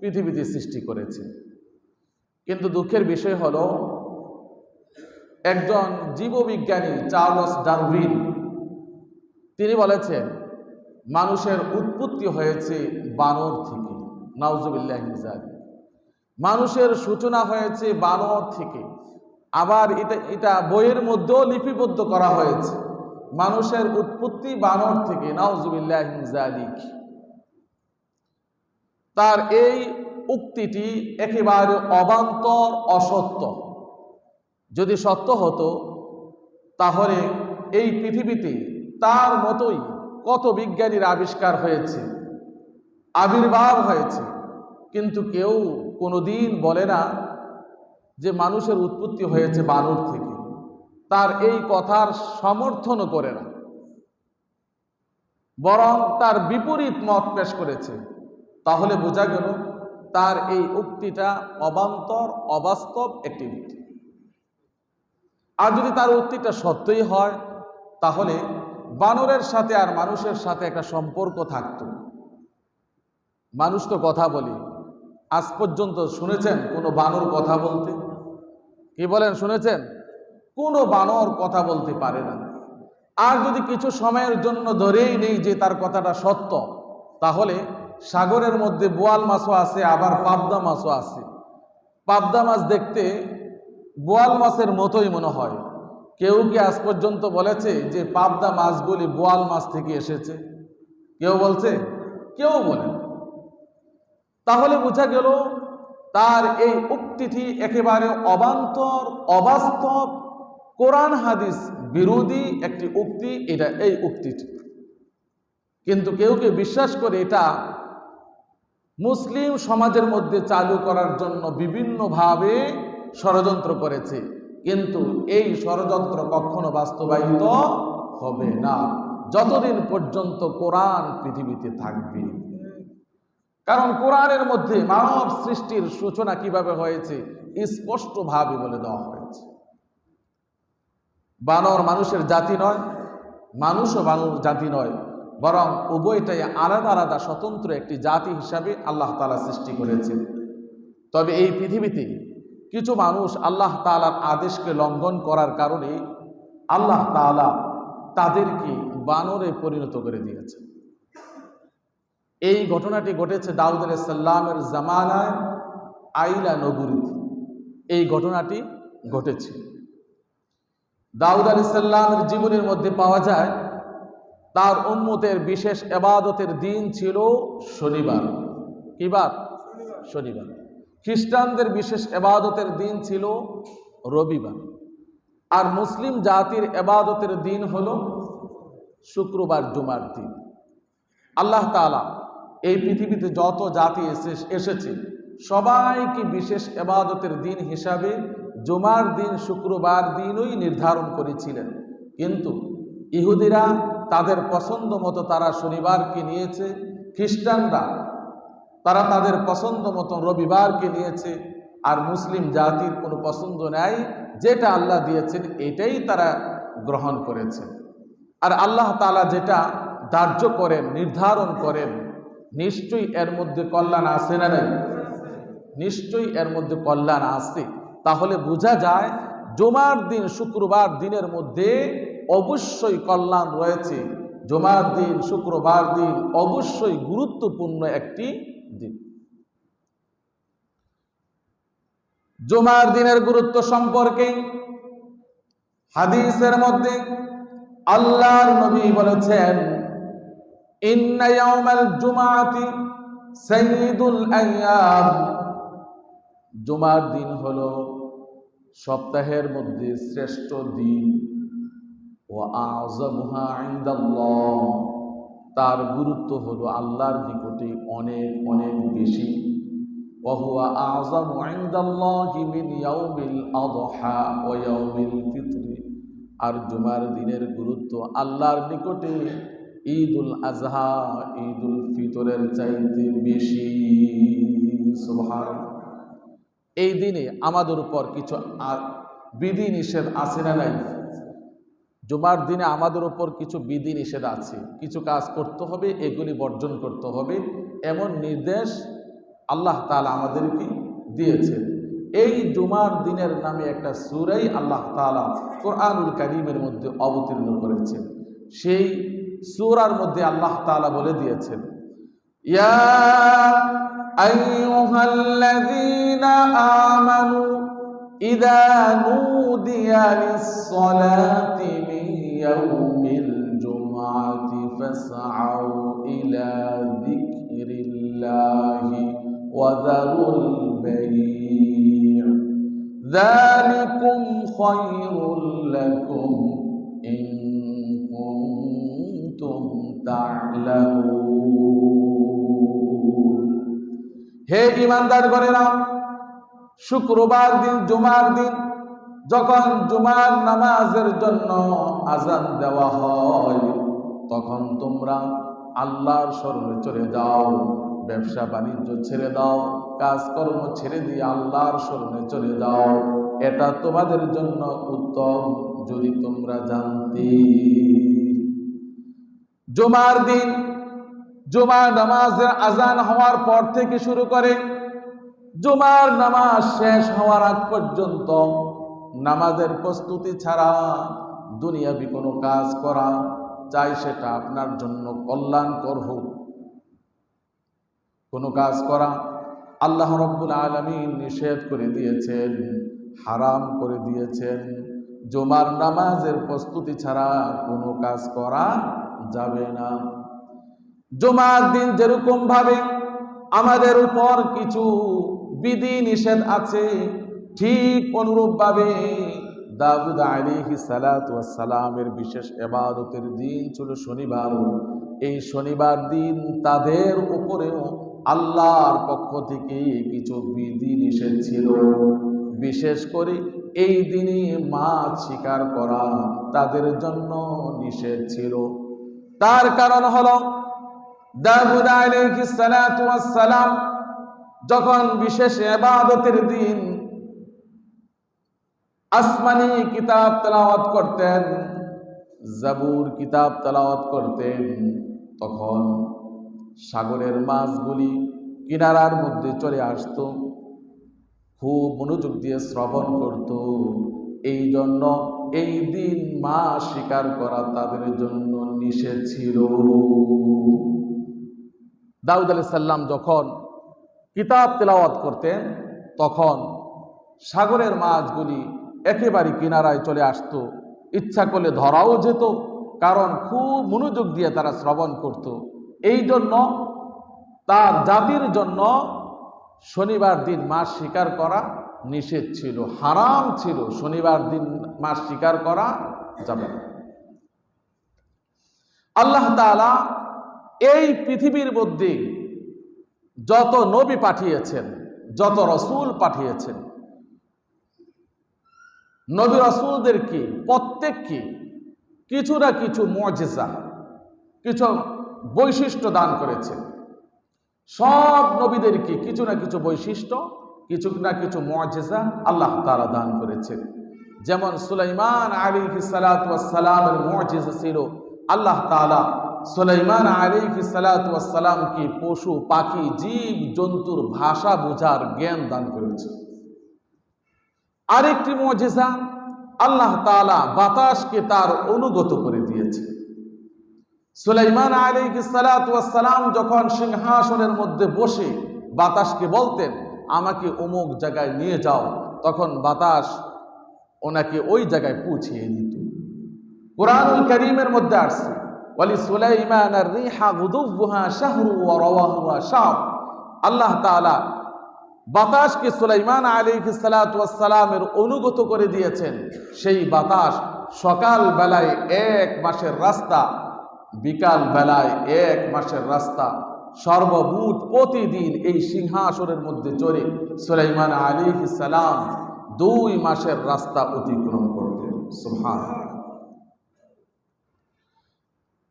পৃথিবীতে সৃষ্টি করেছে। কিন্তু দুঃখের বিষয় হলো, একজন জীববিজ্ঞানী চার্লস ডারউইন তিনি বলেছেন মানুষের উৎপত্তি হয়েছে বানর থেকে। নাউজুবিল্লাহি মিন যালিক। মানুষের সূচনা হয়েছে বানর থেকে। আবার এটা বইয়ের মধ্যেও লিপিবদ্ধ করা হয়েছে, মানুষের উৎপত্তি বানর থেকে। নাউজুবিল্লাহি মিন যালিক। তার এই উক্তিটি একেবারে অবান্তর, অসত্য। যদি সত্য হতো তাহলে এই পৃথিবীতে তার মতোই কত বিজ্ঞানীর আবিষ্কার হয়েছে, আবির্ভাব হয়েছে, কিন্তু কেউ কোনোদিন বলে না যে মানুষের উৎপত্তি হয়েছে বানর থেকে। তার এই কথার সমর্থনও করে না, বরং তার বিপরীত মত পেশ করেছে। তাহলে বোঝা গেল তার এই উক্তিটা অবান্তর, অবাস্তব একটি উক্তি। আর যদি তার উক্তিটা সত্যই হয়, তাহলে বানরের সাথে আর মানুষের সাথে একটা সম্পর্ক থাকত। মানুষ তো কথা বলি, আজ পর্যন্ত শুনেছেন কোনো বানর কথা বলতে? কি বলেন, শুনেছেন? কোনো বানর কথা বলতে পারে না। আর যদি কিছু সময়ের জন্য ধরেই নেই যে তার কথাটা সত্য, তাহলে সাগরের মধ্যে বোয়াল মাছও আছে, আবার পাবদা মাছও আছে। পাবদা মাছ দেখতে বোয়াল মাছের মতোই মনে হয়। কেউ কি আজ পর্যন্ত বলেছে যে পাবদা মাছগুলি বোয়াল মাছ থেকে এসেছে? কেউ বলছে? কেউ বলেন। তাহলে বোঝা গেল তার এই উক্তিটি একেবারে অবান্তর, অবাস্তব, কোরআন হাদিস বিরোধী একটি উক্তি। এটা এই উক্তিটি কিন্তু কেউ কেউ বিশ্বাস করে এটা মুসলিম সমাজের মধ্যে চালু করার জন্য বিভিন্নভাবে ষড়যন্ত্র করেছে, কিন্তু এই ষড়যন্ত্র কখনো বাস্তবায়িত হবে না যতদিন পর্যন্ত কোরআন পৃথিবীতে থাকবে। কারণ কোরআনের মধ্যে মানব সৃষ্টির সূচনা কিভাবে হয়েছে স্পষ্টভাবে বলে দেওয়া হয়েছে। বানর মানুষের জাতি নয়, মানুষও বানর জাতি নয়, বরং উভয়টাই আলাদা আলাদা স্বতন্ত্র একটি জাতি হিসাবে আল্লাহ তাআলা সৃষ্টি করেছেন। তবে এই পৃথিবীতে কিছু মানুষ আল্লাহ তাআলার আদেশকে লঙ্ঘন করার কারণে আল্লাহ তাআলা তাদেরকে বানরে পরিণত করে দিয়েছে। এই ঘটনাটি ঘটেছে দাউদ আলাইহিস সালামের জামানায় আইলা নগরীতে। এই ঘটনাটি ঘটেছে দাউদ আলাইহিস সালামের জীবনের মধ্যে পাওয়া যায় তার উম্মতের বিশেষ ইবাদতের দিন ছিল শনিবার। কি বার? শনিবার। খ্রিস্টানদের বিশেষ ইবাদতের দিন ছিল রবিবার, আর মুসলিম জাতির ইবাদতের দিন হলো শুক্রবার, জুমার দিন। আল্লাহ তাআলা এই পৃথিবীতে যত জাতি এসেছে সবাইকে বিশেষ ইবাদতের দিন হিসাবে জুমার দিন, শুক্রবার দিনই নির্ধারণ করেছিলেন। কিন্তু ইহুদিরা তাদের পছন্দ মতো তারা শনিবারকে নিয়েছে, খ্রিস্টানরা তারা তাদের পছন্দ মতো রবিবারকে নিয়েছে, আর মুসলিম জাতির কোনো পছন্দ নাই, যেটা আল্লাহ দিয়েছেন এটাই তারা গ্রহণ করেছেন। আর আল্লাহ তাআলা যেটা ধার্য করেন, নির্ধারণ করেন, নিশ্চয়ই এর মধ্যে কল্যাণ আছে না নাই? নিশ্চয়ই এর মধ্যে কল্যাণ আছে। তাহলে বোঝা যায় জুমার দিন, শুক্রবার দিনের মধ্যে অবশ্যই কল্যাণ রয়েছে। জুমার দিন, শুক্রবার দিন অবশ্যই গুরুত্বপূর্ণ একটি দিন। জুমার দিনের গুরুত্ব সম্পর্কে হাদিসের মধ্যে আল্লাহর নবী বলেছেন, ইন্না ইয়াউমাল জুমআতি সাইয়্যিদুল আইয়াম। জুমার দিন হলো সপ্তাহের মধ্যে শ্রেষ্ঠ দিন। ওয়া আযমুহা ইনদাল্লাহ, তার গুরুত্ব হলো আল্লাহর নিকটে অনেক অনেক বেশি। ওয়া হুয়া আযমু ইনদাল্লাহি মিন ইয়াউমিল আযহা ওয়া ইয়াউমিল ফিত্র। আর জুমার দিনের গুরুত্ব আল্লাহর নিকটে ঈদুল আযহা, ঈদুল ফিতরের চাইতে বেশি। সুবহানাল্লাহ। এই দিনে আমাদের উপর কিছু বিধি নিষেধ আছে না নাই? জুমার দিনে আমাদের উপর কিছু বিধি নিষেধ আছে, কিছু কাজ করতে হবে, এগুলি বর্জন করতে হবে, এমন নির্দেশ আল্লাহ তাআলা আমাদেরকে দিয়েছেন। এই জুমার দিনের নামে একটা সূরাই আল্লাহ তাআলা কোরআনুল কারীমের মধ্যে অবতীর্ণ করেছেন। সেই সূরার মধ্যে আল্লাহ তাআলা বলে দিয়েছেন, ইয়া আইয়ুহাল্লাযীনা আমানু ইযা নুদিয়া লিস-সালাতি মিন ইয়াউমিল জুমআতি ফাসআউ ইলা যিকরিল্লাহি ওয়া যারুল বাই', যালিকুম খায়রুল লাকুম ইন কুনতুম তা'লামুন। হে ঈমানদারগণেরা, শুক্রবার দিন, জুমার দিন যখন জুমার নামাজের জন্য আযান দেওয়া হয়, তখন তোমরা আল্লাহর শরণে চলে যাও, ব্যবসা বাণিজ্য ছেড়ে দাও, কাজকর্ম ছেড়ে দিয়ে আল্লাহর শরণে চলে যাও। এটা তোমাদের জন্য উত্তম যদি তোমরা জানতে। জুমার দিন, জুমার নামাজের আযান হওয়ার পর থেকে শুরু করে জুমার নামাজ শেষ হওয়ার আগ পর্যন্ত নামাজের প্রস্তুতি ছাড়া দুনিয়াবি কোনো কাজ করা, চাই সেটা আপনার জন্য কল্যাণকর হোক, কোনো কাজ করা আল্লাহ রাব্বুল আলামিন নিষেধ করে দিয়েছেন, হারাম করে দিয়েছেন। জুমার নামাজের প্রস্তুতি ছাড়া কোনো কাজ করা যাবে না। জুমার দিন যেরকম ভাবে আমাদের উপর কিছু বিধি নিষেধ আছে, ঠিক অনুরূপ ভাবে দাউদ আলাইহিস সালাতু ওয়াস সালামের বিশেষ ইবাদতের দিন ছিল শনিবার। এই শনিবার দিন তাদের উপরেও আল্লাহর পক্ষ থেকে কিছু বিধি নিষেধ ছিল, বিশেষ করে এই দিনে মাছ শিকার করা তাদের জন্য নিষেধ ছিল। তার কারণ হলো দাউদ আলাইহিস সালাতু ওয়াস সালাম যখন বিশেষ ইবাদতের দিন আসমানি কিতাব তেলাওয়াত করতেন, জাবুর কিতাব তেলাওয়াত করতেন, তখন সাগরের মাছগুলি কিনারার মধ্যে চলে আসতো, খুব মনোযোগ দিয়ে শ্রবণ করত। এই জন্য এই দিন মাছ শিকার করা তাদের জন্য নিষেধ ছিল। দাউদ আলাইহিস সালাম যখন কিতাব তেলাওয়াত করতেন তখন সাগরের মাছগুলি একেবারে কিনারায় চলে আসতো, ইচ্ছা করলে ধরাও যেত, কারণ খুব মনোযোগ দিয়ে তারা শ্রবণ করত। এই জন্য তার জাতির জন্য শনিবার দিন মাছ শিকার করা নিষেধ ছিল, হারাম ছিল। শনিবার দিন মাছ শিকার করা যাবে না। আল্লাহ তাআলা এই পৃথিবীর মধ্যে যত নবী পাঠিয়েছেন, যত রাসূল পাঠিয়েছেন, নবী রাসূলদেরকে প্রত্যেককে কিছু না কিছু মুজিজা, কিছু বৈশিষ্ট্য দান করেছেন। সব নবীদেরকে কিছু না কিছু বৈশিষ্ট্য, কিছু না কিছু মুজিজা আল্লাহ তাআলা দান করেছেন। যেমন সুলাইমান আলাইহিস সালাতু ওয়াস সালামের মুজিজা ছিল আল্লাহ তাআলা সুলাইমান আলাইহিস সালাতু ওয়াস সালামকে পশু পাখি জীব জন্তুর ভাষা বোঝার জ্ঞান দান করেছেন। আরেকটি মুজিজা আল্লাহ তাআলা বাতাসকে তার অনুগত করে দিয়েছে। সুলাইমান আলাইহিস সালাতু ওয়াস সালাম যখন সিংহাসনের মধ্যে বসে বাতাসকে বলতেন আমাকে অমুক জায়গায় নিয়ে যাও, তখন বাতাস ওনাকে ওই জায়গায় পৌঁছিয়ে দিত। কুরআনুল কারীমের মধ্যে আসছে ওয়ালি সুলাইমানার রিহা গুদুবুহা শাহরু ওয়া রাওয়াহুহা শাহর। আল্লাহ তাআলা বাতাসকে সুলাইমান আলাইহিস সালাতু ওয়াস সালামের অনুগত করে দিয়েছেন। সেই বাতাস সকাল বেলায় 1 মাসের রাস্তা, বিকাল বেলায় 1 মাসের রাস্তা, সর্বমোট প্রতিদিন এই সিংহাসনের মধ্যে চড়ে সুলাইমান আলাইহিস সালাম 2 মাসের রাস্তা অতিক্রম করতেন। সুবহানাল্লাহ।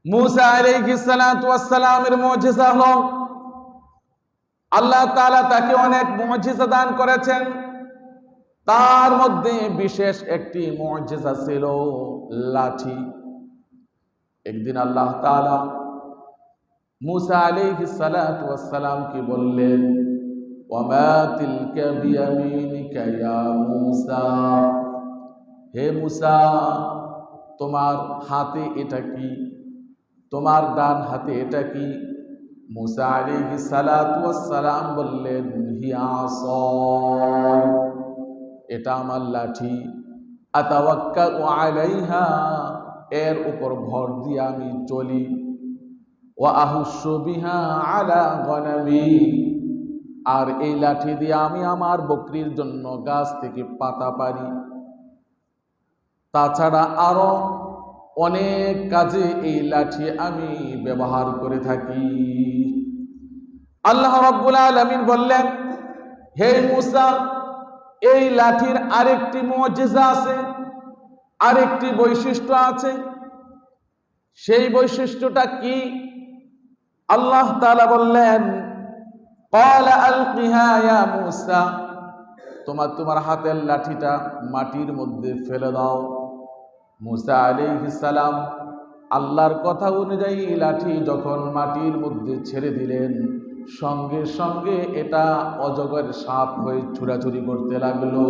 মূসা আলাইহিস সালাতু ওয়াস সালামের মুজিজা হলো আল্লাহ তাআলা তাকে অনেক মুজিজা দান করেছেন। তার মধ্যে বিশেষ একটি মুজিজা ছিল লাঠি। একদিন আল্লাহ তাআলা মূসা আলাইহিস সালাতু ওয়াস সালামকে বললেন ওয়ামা তিলকা বিয়ামিনিকা ইয়া মূসা, হে মূসা তোমার হাতে এটা কি, তোমার ডান হাতে এটা কি? মূসা আলাইহিস সালাতু ওয়াস সালাম বললেন হিয়া আসা, এটা আমার লাঠি। আতাওয়াক্কালু আলাইহা, এর উপর ভর দিয়ে আমি চলি। ওয়া আহুশু বিহা আলা গনামি, আর এই লাঠি দিয়ে আমি আমার বকরির জন্য গাছ থেকে পাতা পারি। তাছাড়া আরো অনেক কাজে এই লাঠি আমি ব্যবহার করে থাকি। আল্লাহ রাব্বুল আলামিন বললেন হে মূসা এই লাঠির আরেকটি মুজিজা আছে, আরেকটি বৈশিষ্ট্য আছে। সেই বৈশিষ্ট্যটা কি? আল্লাহ তাআলা বললেন ক্বালা আলকিহা ইয়া মূসা, তোমার হাতের লাঠিটা মাটির মধ্যে ফেলে দাও। মূসা আলাইহিস সালাম আল্লাহর কথা অনুযায়ী লাঠি যখন মাটির মধ্যে ছেড়ে দিলেন, সঙ্গে সঙ্গে এটা অজগর সাপ হয়ে ছুটাছুটি করতে লাগলো।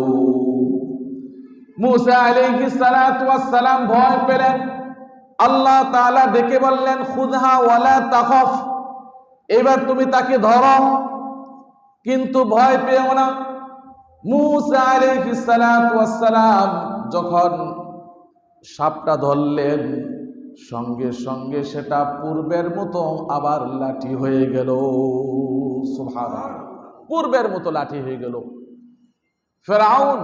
মূসা আলাইহিস সালাতু ওয়াস সালাম ভয় পেলেন। আল্লাহ তাআলা ডেকে বললেন খুযহা ওয়ালা তাখাফ, এবার তুমি তাকে ধরো কিন্তু ভয় পেও না। মূসা আলাইহিস সালাতু ওয়াস সালাম যখন সাপটা ধরলেন, সঙ্গে সঙ্গে সেটা পূর্বের মতো আবার লাঠি হয়ে গেল। সুবহানাল্লাহ, পূর্বের মতো লাঠি হয়ে গেল। ফিরআউন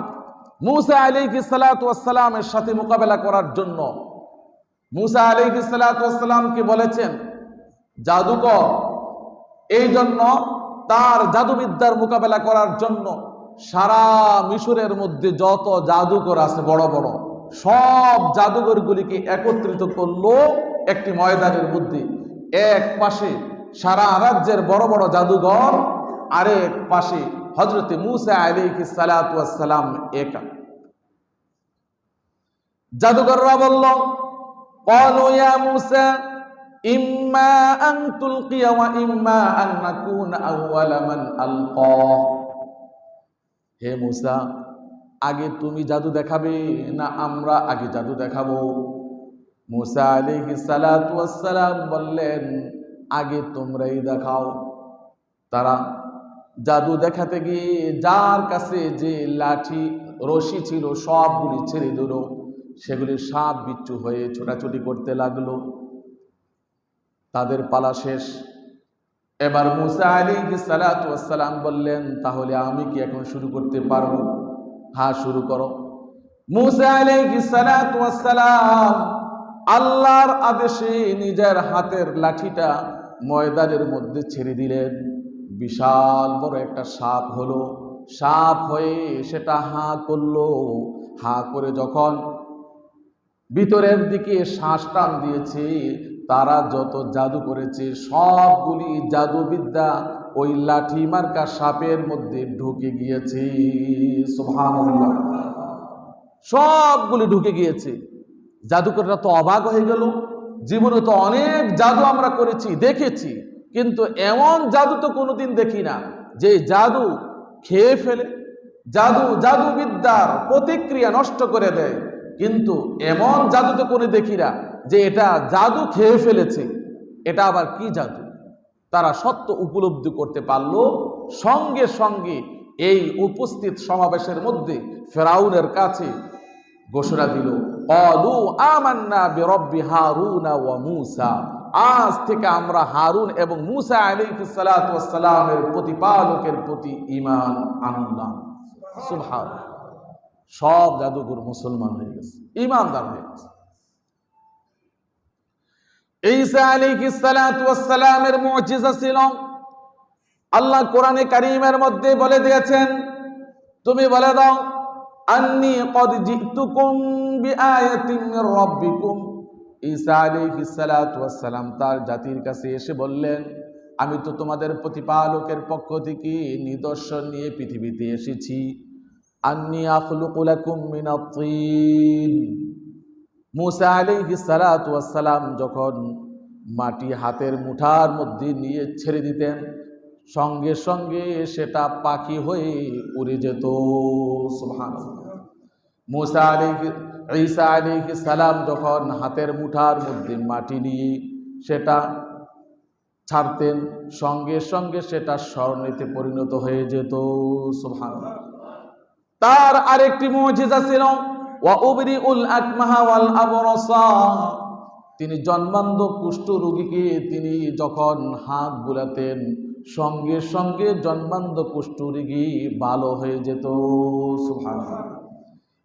মূসা আলাইহিস সালাতু ওয়াস সালামের সাথে মোকাবেলা করার জন্য মূসা আলাইহিস সালাতু ওয়াস সালামকে বলেছেন জাদুকর। এই জন্য তার জাদুবিদ্যার মোকাবেলা করার জন্য সারা মিশরের মধ্যে যত জাদুকর আছে বড় বড় সব জাদুঘরগুলিকে একত্রিত করলো একটি ময়দানের মধ্যে। এক পাশে সারা রাজ্যের বড় বড় জাদুঘর, আরেক পাশে হযরতে মূসা আলাইহিস সালাতু ওয়াস সালাম একা। জাদুকররা বলল, ক্বালু ইয়া মূসা ইম্মা আন তুলকিয়া ওয়া ইম্মা আন নাকুনা আউওয়ালা মান আলকা। হে মূসা, আগে তুমি জাদু দেখাবে না আমরা আগে জাদু দেখাবো? মূসা আলাইহিস সালাতু ওয়াস সালাম বললেন, আগে তোমরাই দেখাও। তারা জাদু দেখাতে গিয়ে যার কাছে যে লাঠি রশি ছিল সবগুলি ছেড়ে দিল, সেগুলি সাপ বিচ্ছু হয়ে ছোটাছুটি করতে লাগলো। তাদের পালা শেষ। এবার মূসা আলাইহিস সালাতু ওয়াস সালাম বললেন, তাহলে আমি কি এখন শুরু করতে পারবো? হ্যাঁ, শুরু করো। মূসা আলাইহিস সালাতু ওয়াস সালাম আল্লাহর আদেশে নিজের হাতের লাঠিটা ময়দানের মধ্যে ছেড়ে দিলেন। বিশাল বড় একটা সাপ হলো। সাপ হয়ে সেটা হাঁ করলো। হাঁ করে যখন ভিতরের দিকে শ্বাস টান দিয়েছে, তারা যত জাদু করেছে সবগুলি জাদুবিদ্যা ওই লাঠি মার্কা সাপের মধ্যে ঢুকে গিয়েছে। সুবহানাল্লাহ, সবগুলি ঢুকে গিয়েছে। জাদুকররা তো অবাক হয়ে গেল। জীবনে তো অনেক জাদু আমরা করেছি, দেখেছি, কিন্তু এমন জাদু তো কোনোদিন দেখি না যে জাদু খেয়ে ফেলে, জাদুবিদ্যার প্রতিক্রিয়া নষ্ট করে দেয়। কিন্তু এমন জাদু তো কোনো দেখি না যে এটা জাদু খেয়ে ফেলেছে। এটা আবার কি জাদু? তারা সত্য উপলব্ধি করতে পারল। সঙ্গে সঙ্গে এই উপস্থিত সমাবেশের মধ্যে ফেরাউনের কাছে ঘোষণা দিল, ক্বালু আমান্না বিরব্বি হারুন ওয়া মূসা। আজ থেকে আমরা হারুন এবং মূসা আলাইহিস সালাতু ওয়াস সালামের প্রতিপালকের প্রতি ঈমান আনলাম। সুবহানাল্লাহ, সব জাদুঘর মুসলমান হয়ে গেছে, ঈমানদার হয়ে গেছে। ঈসা আলাইহিস সালাতু ওয়াস সালামের মুজিজা ছিল, আল্লাহ কোরআনে কারীমের মধ্যে বলে দিয়েছেন, তুমি বলে দাও, আন্নী ক্বাদ জিতুকুম বিআয়াতিন মির রাব্বিকুম। ঈসা আলাইহিস সালাতু ওয়াস সালাম তার জাতির কাছে এসে বললেন, আমি তো তোমাদের প্রতিপালকের পক্ষ থেকে নিদর্শন নিয়ে পৃথিবীতে এসেছি। আন্নী আখলুকু লাকুম মিনাত তিন। মূসা আলাইহিস সালাতু ওয়াস সালাম যখন মাটি হাতের মুঠার মধ্যে নিয়ে ছেড়ে দিতেন, সঙ্গে সঙ্গে সেটা পাখি হয়ে উড়ে যেত। সুবহানাল্লাহ। ঈসা আলাইহিস সালাম যখন হাতের মুঠার মধ্যে মাটি নিয়ে সেটা ছাড়তেন, সঙ্গে সঙ্গে সেটা স্বর্ণেতে পরিণত হয়ে যেত। সুবহানাল্লাহ। তার আরেকটি মুজিজা ছিল, ওয়া উবরিউল আকমাহা ওয়াল আবরাসা। তিনি জন্মান্ধ কুষ্ঠ রোগীকে তিনি যখন হাত বুলাতেন, সঙ্গে সঙ্গে জন্মান্ধ কুষ্ঠ রোগী ভালো হয়ে যেত। সুবহানাল্লাহ।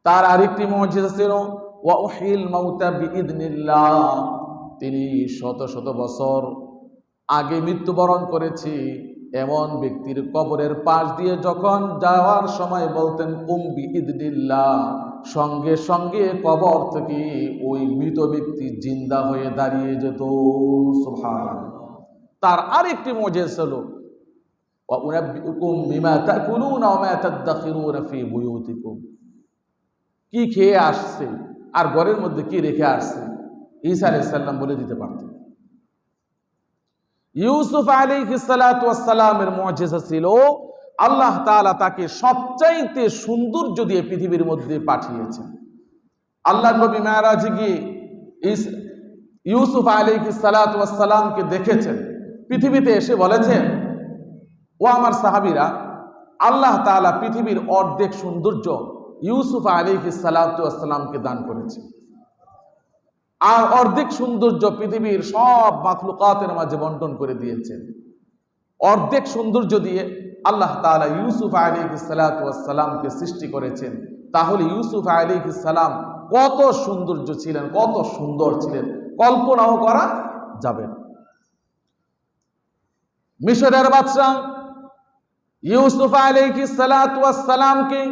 তার আরেকটি মুজিজা ছিল, ওয়া উহিল মাউতা বিইذনিল্লাহ। তিনি শত শত বছর আগে মৃত্যুবরণ করেছে এমন ব্যক্তির কবরের পাশ দিয়ে যখন যাওয়ার সময় বলতেন কুম বিইذনিল্লাহ, সঙ্গে সঙ্গে কবর থেকে ওই মৃত ব্যক্তি জিন্দা হয়ে দাঁড়িয়ে যেত। সুবহানাল্লাহ। তার আরেকটি মুজিজা ছিল, ওয়া উনাব্বিউকুম বিমা তাকুলুনা ওয়া মা তাদাখিরুনা ফি বুয়ুতিকুম। কি খেয়ে আসছে আর ঘরের মধ্যে কি রেখে আসছে ঈসা আলাইহিস সালাম বলে দিতে পারতেন। ইউসুফ আলাইহিস সালাতু ওয়াস সালামের মুজিজা ছিল, আল্লাহ তাআলা তাকে সবচাইতে সৌন্দর্য দিয়ে পৃথিবীর মধ্যে পাঠিয়েছেন। আল্লাহ নবী মেরাজে গিয়ে ইউসুফ আলাইহিস সালাতু ওয়াস সালামকে দেখেছেন, পৃথিবীতে এসে বলেছেন, ও আমার সাহাবীরা, আল্লাহ তাআলা পৃথিবীর অর্ধেক সৌন্দর্য ইউসুফ আলাইহিস সালাতু ওয়াস সালামকে দান করেছে, আর অর্ধেক সৌন্দর্য পৃথিবীর সব মাখলুকাতের মাঝে বন্টন করে দিয়েছেন। অর্ধেক সৌন্দর্য দিয়ে আল্লাহ তাআলা ইউসুফ আলাইহিস সালাতু ওয়াস সালামকে সৃষ্টি করেছেন। তাহলে ইউসুফ আলাইহিস সালাম কত সৌন্দর্য ছিলেন, কত সুন্দর ছিলেন, কল্পনাও করা যাবে না। মিশরের বাদশা ইউসুফ আলাইহিস সালাতু ওয়াস সালামকে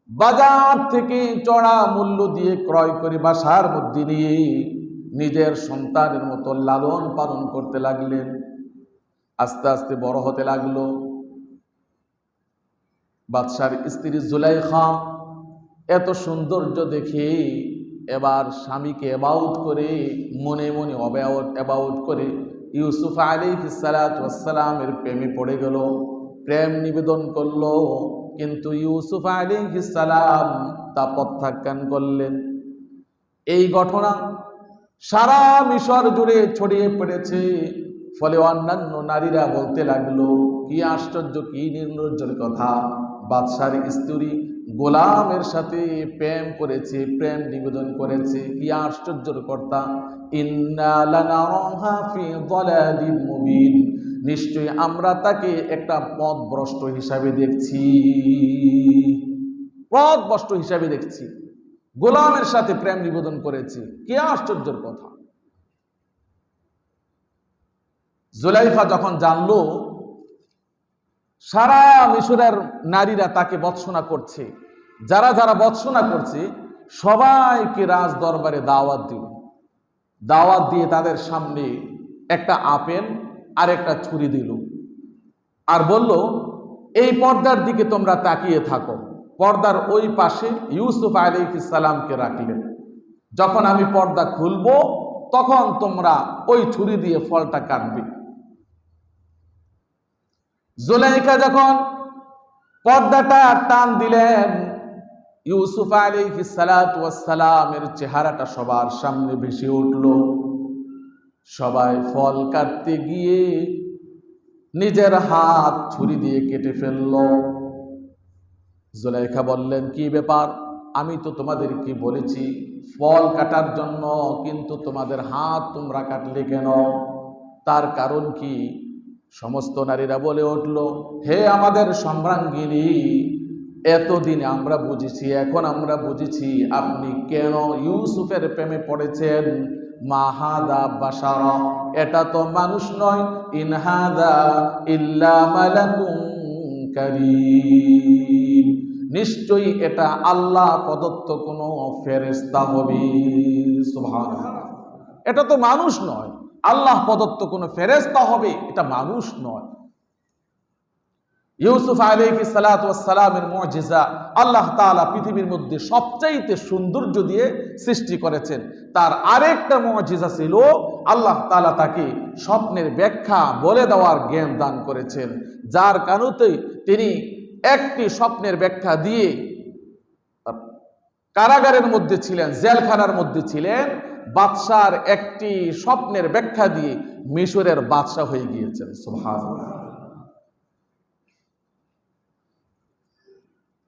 বাজার থেকে চড়া মূল্য দিয়ে ক্রয় করে বাসার মধ্যে নিয়ে নিজের সন্তানের মতো লালন পালন করতে লাগলেন। আস্তে আস্তে বড় হতে লাগলো। বাদশার স্ত্রী জুলাইখা এত সৌন্দর্য দেখে এবার স্বামীকে অ্যাবাউট করে মনে মনে অ্যাবাউট করে ইউসুফ আলাইহিস সালাতু ওয়াস সালামের প্রেমে পড়ে গেল, প্রেম নিবেদন করলো। কিন্তু ইউসুফ আলাইহিস সালাম তা প্রত্যাখ্যান করলেন। এই ঘটনা সারা মিশর জুড়ে ছড়িয়ে পড়েছে। ফলে অন্যান্য নারীরা বলতে লাগলো, কি আশ্চর্য, কি নির্লজ্জের কথা, বাদশার স্ত্রী গোলামের সাথে প্রেম করেছে, প্রেম নিবেদন করেছে, কি আশ্চর্যের কথা। ইন্না লানারাহা ফি যালালিম মুবিন, নিশ্চয়ই আমরা তাকে একটা পথভ্রষ্ট হিসাবে দেখছি, পথভ্রষ্ট হিসাবে দেখছি, গোলামের সাথে প্রেম নিবেদন করেছে, কি আশ্চর্যের কথা। জুলাইখা যখন জানলো সারা মিশরের নারীরা তাকে বৎসনা করছে, যারা যারা বৎসনা করছে সবাইকে রাজ দরবারে দাওয়াত দিল। দাওয়াত দিয়ে তাদের সামনে একটা আপেল আর একটা ছুরি দিল, আর বলল, এই পর্দার দিকে তোমরা তাকিয়ে থাকো। পর্দার ওই পাশে ইউসুফ আলাইহিস সালামকে রাখলেন। যখন আমি পর্দা খুলব তখন তোমরা ওই ছুরি দিয়ে ফলটা কাটবে। জুলাইখা যখন পর্দাটা টান দিলেন, ইউসুফ আলাইহিস সালাতু ওয়াস সালামের চেহারাটা সবার সামনে ভেসে উঠল। সবাই ফল কাটতে গিয়ে নিজের হাত ছুরি দিয়ে কেটে ফেলল। জুলাইখা বললেন, কি ব্যাপার, আমি তো তোমাদেরকে বলেছি ফল কাটার জন্য, কিন্তু তোমাদের হাত তোমরা কাটলে কেন? তার কারণ কি? সমস্ত নারীরা বলে উঠল, হে আমাদের সম্রাঙ্গিনী, এতদিন আমরা বুঝেছি, এখন আমরা বুঝেছি আপনি কেন ইউসুফের প্রেমে পড়েছেন। মা হাদা বাশারা, এটা তো মানুষ নয়, ইন হাদা ইল্লা মালাকুন কারীম, নিশ্চয়ই এটা আল্লাহ প্রদত্ত কোনো ফেরেশতা হবে। সুবহানাল্লাহ, এটা তো মানুষ নয়, আল্লাহ প্রদত্ত কোনো ফেরেশতা হবে, এটা মানুষ নয়। ইউসুফ আলাইহিস সালাতু ওয়াস সালামের মুজিজা আল্লাহ তাআলা পৃথিবীর মধ্যে সবচাইতে সৌন্দর্য দিয়ে সৃষ্টি করেছেন। তার আরেকটা মুজিজা ছিল, আল্লাহ তাআলা তাকে স্বপ্নের ব্যাখ্যা বলে দেওয়ার জ্ঞান দান করেছেন, যার কারণে তিনি একটি স্বপ্নের ব্যাখ্যা দিয়ে কারাগারের মধ্যে ছিলেন, জেলখানার মধ্যে ছিলেন, বাদশার একটি স্বপ্নের ব্যাখ্যা দিয়ে মিশরের বাদশা হয়ে গিয়েছেন। সুবহানাল্লাহ।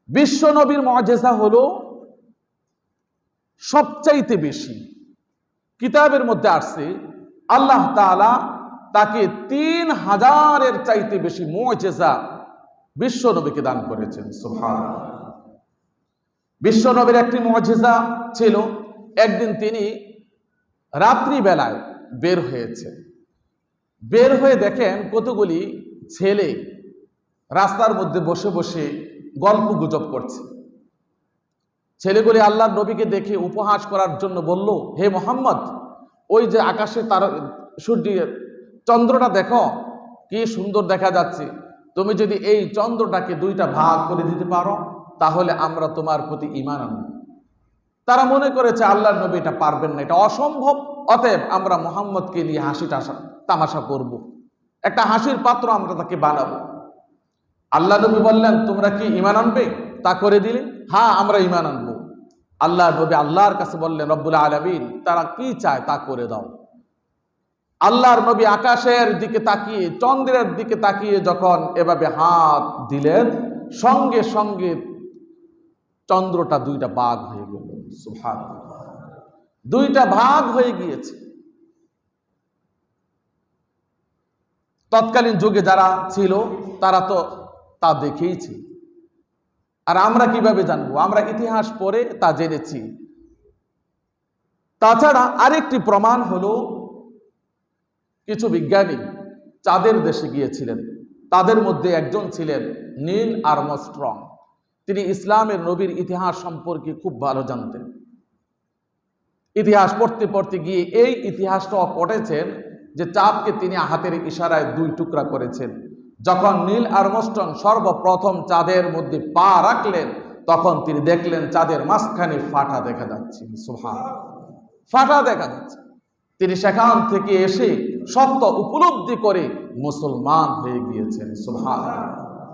বিশ্ব নবীর মুজিজা হলো সবচাইতে বেশি। কিতাবের মধ্যে আসছে আল্লাহ তাআলা তাকে ৩,০০০-এর চাইতে বেশি মুজিজা বিশ্ব নবীকে দান করেছেন। সুবহানাল্লাহ। বিশ্ব নবীর একটি মুজিজা ছিল, একদিন তিনি রাত্রি বেলায় বের হয়েছে, বের হয়ে দেখেন কতগুলি ছেলে রাস্তার মধ্যে বসে বসে গল্প গুজব করছে। ছেলেগুলি আল্লাহর নবীকে দেখে উপহাস করার জন্য বলল, হে মোহাম্মদ, ওই যে আকাশে তার সূর্য চন্দ্রটা দেখো, কি সুন্দর দেখা যাচ্ছে, তুমি যদি এই চন্দ্রটাকে দুইটা ভাগ করে দিতে পারো তাহলে আমরা তোমার প্রতি ঈমান আনব। তারা মনে করেছে আল্লাহর নবী এটা পারবেন না, এটা অসম্ভব, অতএব আমরা মোহাম্মদকে নিয়ে হাসি তামাশা করব, একটা হাসির পাত্র আমরা তাকে বানাবো। আল্লাহ নবী বললেন, তোমরা কি ঈমান আনবে? তা করে দিলে, হ্যাঁ আমরা ঈমান আনবো। আল্লাহ নবী আল্লাহর কাছে বললেন, রব্বুল আলামিন তারা কি চায় তা করে দাও। আল্লাহর নবী আকাশের দিকে তাকিয়ে, চন্দ্রের দিকে তাকিয়ে যখন এভাবে হাত দিলেন, সঙ্গে সঙ্গে চন্দ্রটা দুইটা ভাগ হয়ে গেল। সুবহানাল্লাহ, দুইটা ভাগ হয়ে গিয়েছে। তৎকালীন যুগে যারা ছিল তারা তো তা দেখেইছি, আর আমরা কিভাবে জানবো? আমরা ইতিহাস পড়ে তা জেনেছি। তাছাড়া আরেকটি প্রমাণ হলো, কিছু বিজ্ঞানী চাঁদের দেশে গিয়েছিলেন, তাদের মধ্যে একজন ছিলেন নীল আর্মস্ট্রং। তিনি ইসলামের নবীর ইতিহাস সম্পর্কে খুব ভালো জানতেন। ইতিহাস পড়তে পড়তে গিয়ে এই ইতিহাসটাও পড়েছেন যে চাঁদকে তিনি হাতের ইশারায় 2 টুকরা করেছেন। যখন নীল আর্মস্ট্রং সর্বপ্রথম চাঁদের মধ্যে পা রাখলেন, তখন তিনি দেখলেন চাঁদের মাঝখানে ফাটা দেখা যাচ্ছে। সুবহানাল্লাহ, ফাটা দেখা যাচ্ছে। তিনি সেখান থেকে এসে সত্য উপলব্ধি করে মুসলমান হয়ে গিয়েছেন। সুবহানাল্লাহ।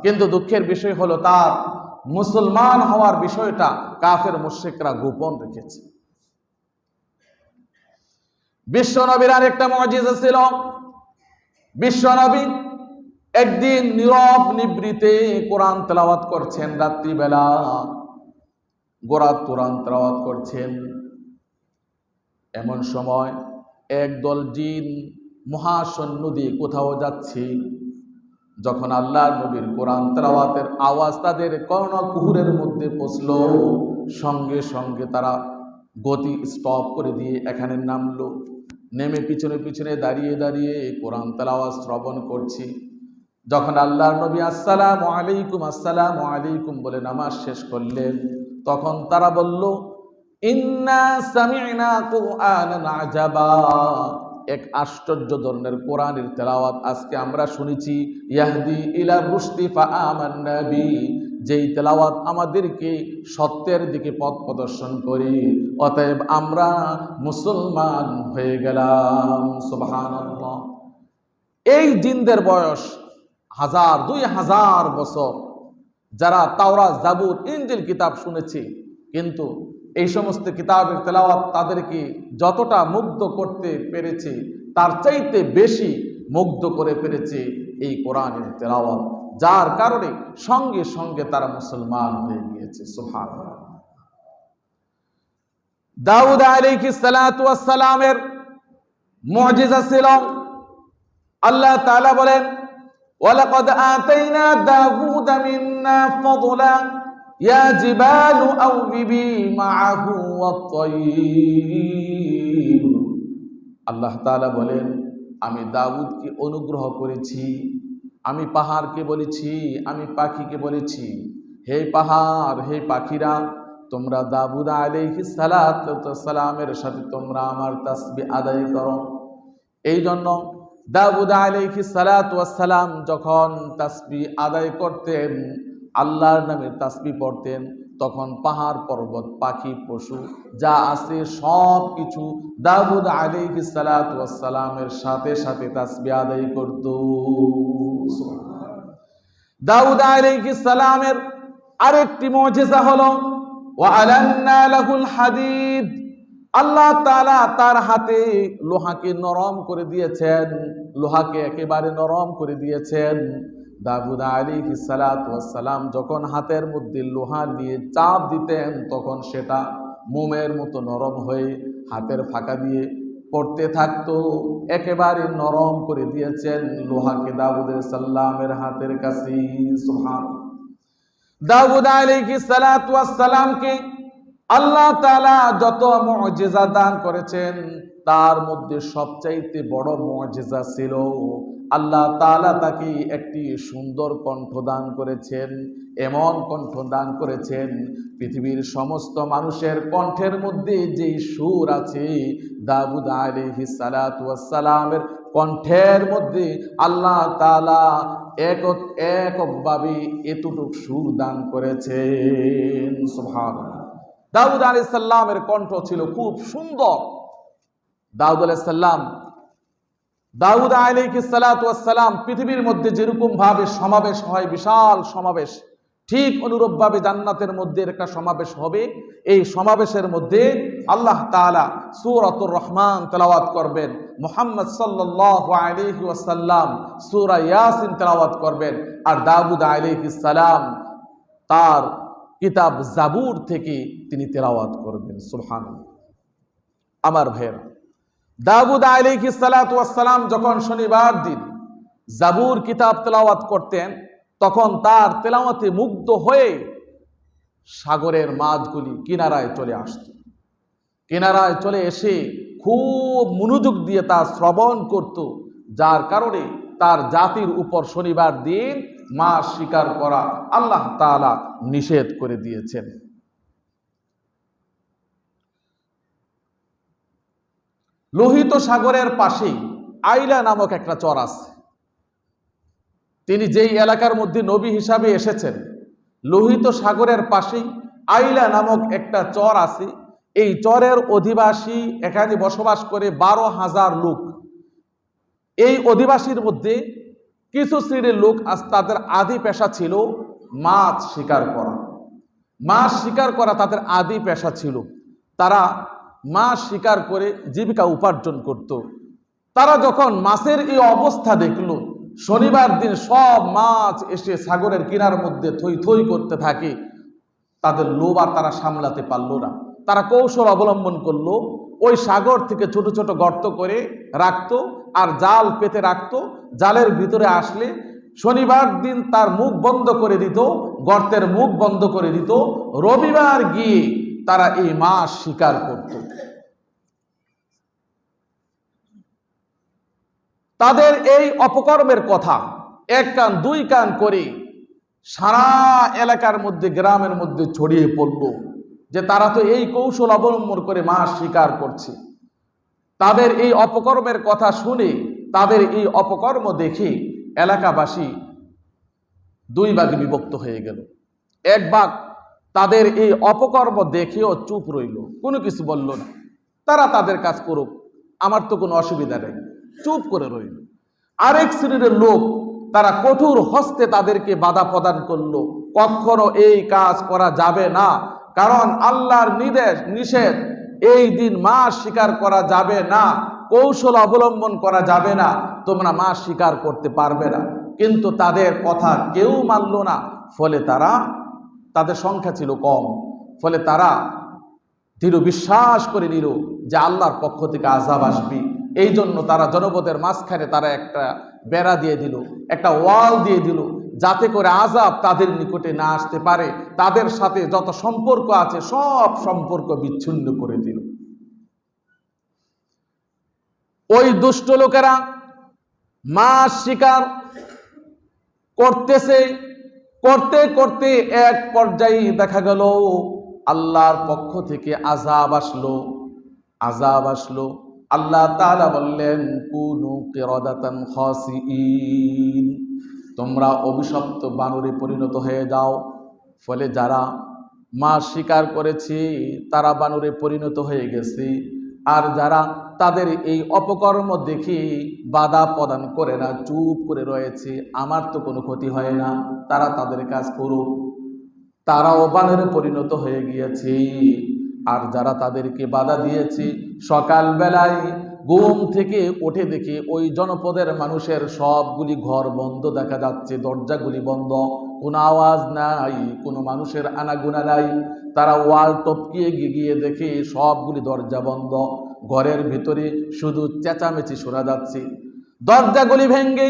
কিন্তু দুঃখের বিষয় হলো তার মুসলমান হওয়ার বিষয়টা কাফের মুশরিকরা গোপন রেখেছে। বিশ্বনবীর আরেকটা মুজিজা ছিল। বিশ্বনবী একদিন নীরব নিভৃতে কোরআন তেলাওয়াত করছেন, রাত্রিবেলা কোরআন তেলাওয়াত করছেন। এমন সময় একদল জিন মহাশূন্য দিয়ে কোথাও যাচ্ছে। যখন আল্লাহর নবীর কোরআন তেলাওয়াতের আওয়াজ তাদের কর্ণকুহরের মধ্যে পৌঁছলো, সঙ্গে সঙ্গে তারা গতি স্টপ করে দিয়ে এখানে নামলো। নেমে পিছনে পিছনে দাঁড়িয়ে দাঁড়িয়ে কোরআন তেলাওয়াত শ্রবণ করছি। যখন আল্লাহর নবী আসসালামু আলাইকুম বলে নামাজ শেষ করলেন, তখন তারা বলল, ইন্না সামি'না কুরআনান আজাবা, এক আশ্চর্য ধরনের কোরআনের তেলাওয়াত আজকে আমরা শুনেছি। ইয়াহদি ইলা রুশদি ফাআমান্না বি, যেই তেলাওয়াত আমাদেরকে সত্যের দিকে পথ প্রদর্শন করে, অতএব আমরা মুসলমান হয়ে গেলাম। সুবহানাল্লাহ। এই জিনদের বয়স 1000-2000 বছর। যারা তাওরাত, জাবুর, ইনজিল কিতাব শুনেছে, কিন্তু এই সমস্ত কিতাবের তেলাওয়াত তাদেরকে যতটা মুগ্ধ করতে পেরেছে, তার চাইতে বেশি মুগ্ধ করে পেরেছে এই কোরআনের তেলাওয়াত, যার কারণে সঙ্গে সঙ্গে তারা মুসলমান হয়ে গিয়েছে। সুবহানাল্লাহ। দাউদ আলাইহিস সালাতু ওয়াস সালামের মুজিজা ছিল। আল্লাহ তাআলা বলেন, ওয়ালাকাদ আতাইনা দাউদা মিন্না ফাদলা ইয়া জিবালু আওবিবি মাআহু ওয়াত-তাইর। আল্লাহ তাআলা বলেন, আমি দাউদকে অনুগ্রহ করেছি। আমি পাহাড়কে বলেছি, আমি পাখিকে বলেছি, হে পাহাড়, হে পাখিরা, তোমরা দাউদ আলাইহিস সালামের সাথে তোমরা আমার তাসবিহ আদায় করো। এই জন্য দাউদ আলাইহিস সালাম যখন তাসবিহ আদায় করতেন, আল্লাহর নামে তাসবিহ পড়তেন, তখন পাহাড়, পর্বত, পাখি, পশু যা আছে সব কিছু দাউদ আলাইহিস সালামের সাথে সাথে তাসবিহ আদায় করত। দাউদ আলাইহিস সালামের আরেকটি মুজিজা হলো ওয়া আলান্না লাহুল হাদিদ। আল্লাহ তাআলা তার হাতে লোহাকে নরম করে দিয়েছেন, লোহাকে একেবারে নরম করে দিয়েছেন। দাউদ আলাইহিস সালাম যখন হাতের মধ্যে লোহা নিয়ে চাপ দিতেন, তখন সেটা মোমের মতো নরম হয়ে হাতের ফাঁকা দিয়ে পড়তে থাকতো। একেবারে নরম করে দিয়েছেন লোহাকে দাউদের সাল্লামের হাতের কাছে। সুবহানাল্লাহ। দাউদ আলাইহিস সালামকে আল্লাহ তাআলা যত মুজিজা দান করেছেন, তার মধ্যে সবচাইতে বড় মুজিজা ছিল আল্লাহ তাআলা তাকে একটি সুন্দর কণ্ঠ দান করেছেন। এমন কণ্ঠ দান করেছেন, পৃথিবীর সমস্ত মানুষের কণ্ঠের মধ্যে যে সুর আছে, দাউদ আলাইহিস সালামের কণ্ঠের মধ্যে আল্লাহ তাআলা এককভাবে এতটুক সুর দান করেছেন। সুবহানাল্লাহ। দাউদ আলাইহিস সালামের কণ্ঠ ছিল খুব সুন্দর। দাউদ আলাইহিস সালাম পৃথিবীর মধ্যে যেরকম ভাবে সমাবেশ হয়, বিশাল সমাবেশ, ঠিক অনুরূপ ভাবে জান্নাতের মধ্যে একটা সমাবেশ হবে। এই সমাবেশের মধ্যে আল্লাহ তাআলা সূরাতুর রহমান তেলাওয়াত করবেন, মুহাম্মদ সাল্লাল্লাহু আলাইহি ওয়াসাল্লাম সূরা ইয়াসিন তেলাওয়াত করবেন, আর দাউদ আলাইহিস সালাম তার কিতাব জাবুর থেকে তিনি তেলাওয়াত করবেন। সুবহানাল্লাহ। আমার ভাইয়েরা, দাউদ আলাইহিস সালাম যখন শনিবার দিন জাবুর কিতাব তেলাওয়াত করতেন, তখন তার তেলাওয়াতে মুগ্ধ হয়ে সাগরের মাছগুলি কিনারায় চলে আসত। কিনারায় চলে এসে খুব মনোযোগ দিয়ে তা শ্রবণ করত, যার কারণে তার জাতির উপর শনিবার দিন মাছ শিকার করা আল্লাহ তাআলা নিষেধ করে দিয়েছেন। লোহিত সাগরের পাশেই আইলা নামক একটা চর আছে। তিনি যেই এলাকার মধ্যে নবী হিসাবে এসেছেন, লোহিত সাগরের পাশেই আইলা নামক একটা চর আছে। এই চরের অধিবাসী এখানে বসবাস করে 12,000 লোক। এই অধিবাসীর মধ্যে কিছু শ্রেণীর লোক আজ তাদের আদি পেশা ছিল মাছ শিকার করা। মাছ শিকার করা তাদের আদি পেশা ছিল। তারা মাছ শিকার করে জীবিকা উপার্জন করত। তারা যখন মাছের এই অবস্থা দেখলো, শনিবার দিন সব মাছ এসে সাগরের কিনার মধ্যে থই থই করতে থাকে, তাদের লোভ আর তারা সামলাতে পারলো না। তারা কৌশল অবলম্বন করলো, ওই সাগর থেকে ছোট ছোট গর্ত করে রাখতো আর জাল পেতে রাখতো। জালের ভিতরে আসলে শনিবার দিন তার মুখ বন্ধ করে দিত, গর্তের মুখ বন্ধ করে দিত। রবিবার গিয়ে তারা এই মাছ শিকার করত। তাদের এই অপকর্মের কথা এক কান দুই কান করে সারা এলাকার মধ্যে, গ্রামের মধ্যে ছড়িয়ে পড়ল যে তারা তো এই কৌশল অবলম্বন করে মাছ শিকার করছে। তাদের এই অপকর্মের কথা শুনে, তাদের এই অপকর্ম দেখে এলাকাবাসী দুই ভাগে বিভক্ত হয়ে গেল। এক ভাগ তাদের এই অপকর্ম দেখেও চুপ রইল, কোনো কিছু বলল না, তারা তাদের কাজ করুক, আমার তো কোনো অসুবিধা নেই, চুপ করে রইল। আরেক শ্রেণীর লোক তারা কঠোর হস্তে তাদেরকে বাধা প্রদান করলো, কখনো এই কাজ করা যাবে না, কারণ আল্লাহর নিষেধ, এই দিন মাছ শিকার করা যাবে না, কৌশল অবলম্বন করা যাবে না, তোমরা মাছ শিকার করতে পারবে না। কিন্তু তাদের কথা কেউ মানল না। ফলে তাদের সংখ্যা ছিল কম, ফলে তারা দৃঢ় বিশ্বাস করে নিল যে আল্লাহর পক্ষ থেকে আযাব আসবে। এই জন্য তারা জনপদের মাঝখানে তারা একটা বেড়া দিয়ে দিল, একটা ওয়াল দিয়ে দিল, যাতে করে আযাব তাদের নিকটে না আসতে পারে। তাদের সাথে যত সম্পর্ক আছে সব সম্পর্ক বিচ্ছিন্ন করে দিল। ওই দুষ্ট লোকেরা মাছ শিকার করতেছে, করতে করতে এক পর্যায়ে দেখা গেল আল্লাহর পক্ষ থেকে আযাব আসলো। আল্লাহ তাআলা বললেন, কুনু কিরাদাতান খাসিইন, তোমরা অভিশপ্ত বানরে পরিণত হয়ে যাও। ফলে যারা মাছ শিকার করেছে তারা বানরে পরিণত হয়ে গেছে। আর যারা তাদের এই অপকর্ম দেখে বাধা প্রদান করে না, চুপ করে রয়েছে, আমার তো কোনো ক্ষতি হয় না, তারা তাদের কাজ করুক, তারাও বানরে পরিণত হয়ে গিয়েছে। আর যারা তাদেরকে বাধা দিয়েছে, সকালবেলায় ঘুম থেকে উঠে দেখে ওই জনপদের মানুষের সবগুলি ঘর বন্ধ দেখা যাচ্ছে, দরজাগুলি বন্ধ, কোনো আওয়াজ নাই, কোনো মানুষের আনাগোনা নাই। তারা ওয়াল টপকিয়ে গিয়ে দেখে সবগুলি দরজা বন্ধ, ঘরের ভিতরে শুধু চেঁচামেচি শোনা যাচ্ছে। দরজাগুলি ভেঙে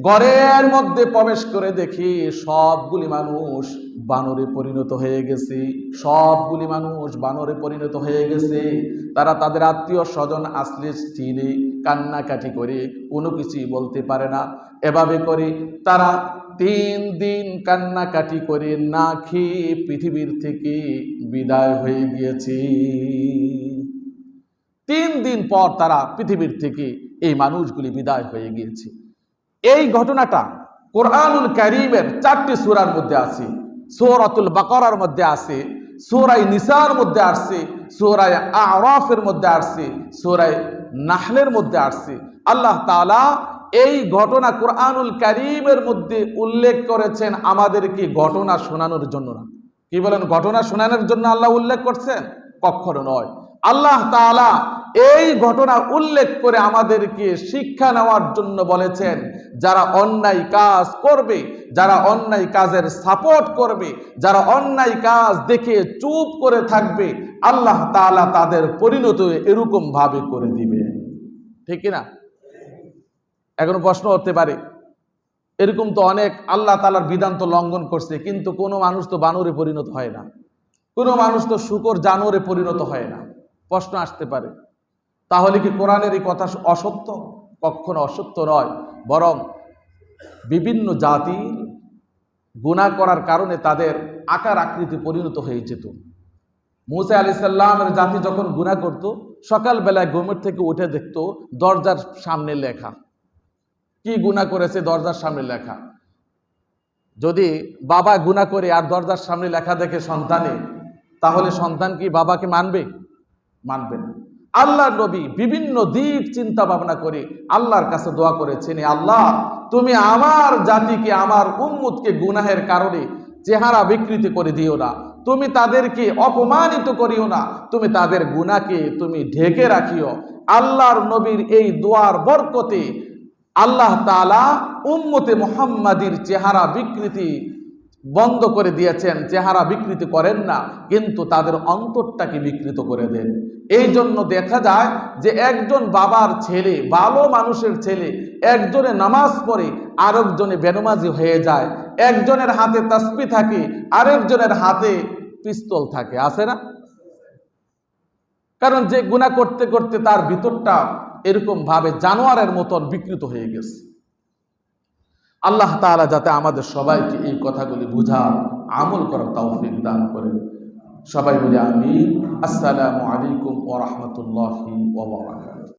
ঘরের মধ্যে প্রবেশ করে দেখি সবগুলি মানুষ বানরে পরিণত হয়ে গেছে, সবগুলি মানুষ বানরে পরিণত হয়ে গেছে। তারা তাদের আত্মীয় স্বজন আসলে চিনে কান্নাকাটি করে কোনো কিছুই বলতে পারে না। এভাবে করে তারা 3 দিন কান্নাকাটি করে না খেয়ে পৃথিবীর থেকে বিদায় হয়ে গিয়েছে। 3 দিন পর তারা পৃথিবীর থেকে এই মানুষগুলি বিদায় হয়ে গিয়েছে। এই ঘটনাটা কোরআনুল কারীমের 4টি সূরার মধ্যে আছে। সূরাতুল বাকারার মধ্যে আছে, সূরা নিসার মধ্যে আছে, সূরা আরাফের মধ্যে আছে, সূরা নাহলের মধ্যে আছে। আল্লাহ তাআলা এই ঘটনা কোরআনুল কারীমের মধ্যে উল্লেখ করেছেন আমাদেরকে ঘটনা শোনানোর জন্য না। কি বলেন, ঘটনা শোনানোর জন্য আল্লাহ উল্লেখ করছেন? কখনো নয়। আল্লাহ তাআলা এই ঘটনা উল্লেখ করে আমাদেরকে শিক্ষা নেওয়ার জন্য বলেছেন, যারা অন্যায় কাজ করবে, যারা অন্যায় কাজের সাপোর্ট করবে, যারা অন্যায় কাজ দেখে চুপ করে থাকবে, আল্লাহ তাআলা তাদের পরিণত এরকম ভাবে করে দিবে। ঠিক না? এখন প্রশ্ন হতে পারে, এরকম তো অনেক আল্লাহ তাআলার বিধান তো লঙ্ঘন করছে, কিন্তু কোনো মানুষ তো বানরে পরিণত হয় না, কোনো মানুষ তো শূকর জানোয়ারে পরিণত হয় না। প্রশ্ন আসতে পারে, তাহলে কি কোরআনের এই কথা অসত্য? কখনো অসত্য নয়, বরং বিভিন্ন জাতির গুনাহ করার কারণে তাদের আকার আকৃতি পরিণত হয়ে যেত। মুসা আলাইহিস সালামের জাতি যখন গুনাহ করত, সকালবেলায় ঘুমের থেকে উঠে দেখত দরজার সামনে লেখা। কি গুনাহ করেছে? দরজার সামনে লেখা। যদি বাবা গুনাহ করে আর দরজার সামনে লেখা দেখে সন্তানে, তাহলে সন্তান কি বাবাকে মানবে? মানবে না। আল্লাহর নবী বিভিন্ন দিক চিন্তা ভাবনা করে আল্লাহর কাছে দোয়া করেছেন, আল্লাহ তুমি আমার জাতিকে, আমার উম্মতকে গুনাহের কারণে চেহারা বিকৃতি করে দিও না, তুমি তাদেরকে অপমানিত করিও না, তুমি তাদের গুনাহকে তুমি ঢেকে রাখিও। আল্লাহর নবীর এই দোয়ার বরকতে আল্লাহ তাআলা উম্মতে মুহাম্মাদির চেহারা বিকৃতি বন্ধ করে দিয়েছেন। চেহারা বিকৃতি করেন না, কিন্তু তাদের অন্তরটাকে বিকৃত করে দেন। এই জন্য দেখা যায় যে একজন বাবার ছেলে, ভালো মানুষের ছেলে, একজনে নামাজ পড়ে আরেকজনে বেনমাজি হয়ে যায়, একজনের হাতে তাসবিহ থাকে আরেকজনের হাতে পিস্তল থাকে, আছে না? কারণ যে গুনাহ করতে করতে তার ভিতরটা এরকম ভাবে জানোয়ারের মতন বিকৃত হয়ে গেছে। আল্লাহ তাআলা যাতে আমাদের সবাইকে এই কথাগুলি বুঝার, আমল করার তৌফিক দান করেন। সবাই বলি আমিন। আসসালামু আলাইকুম ওয়া রাহমাতুল্লাহি ওয়া বারাকাতুহু।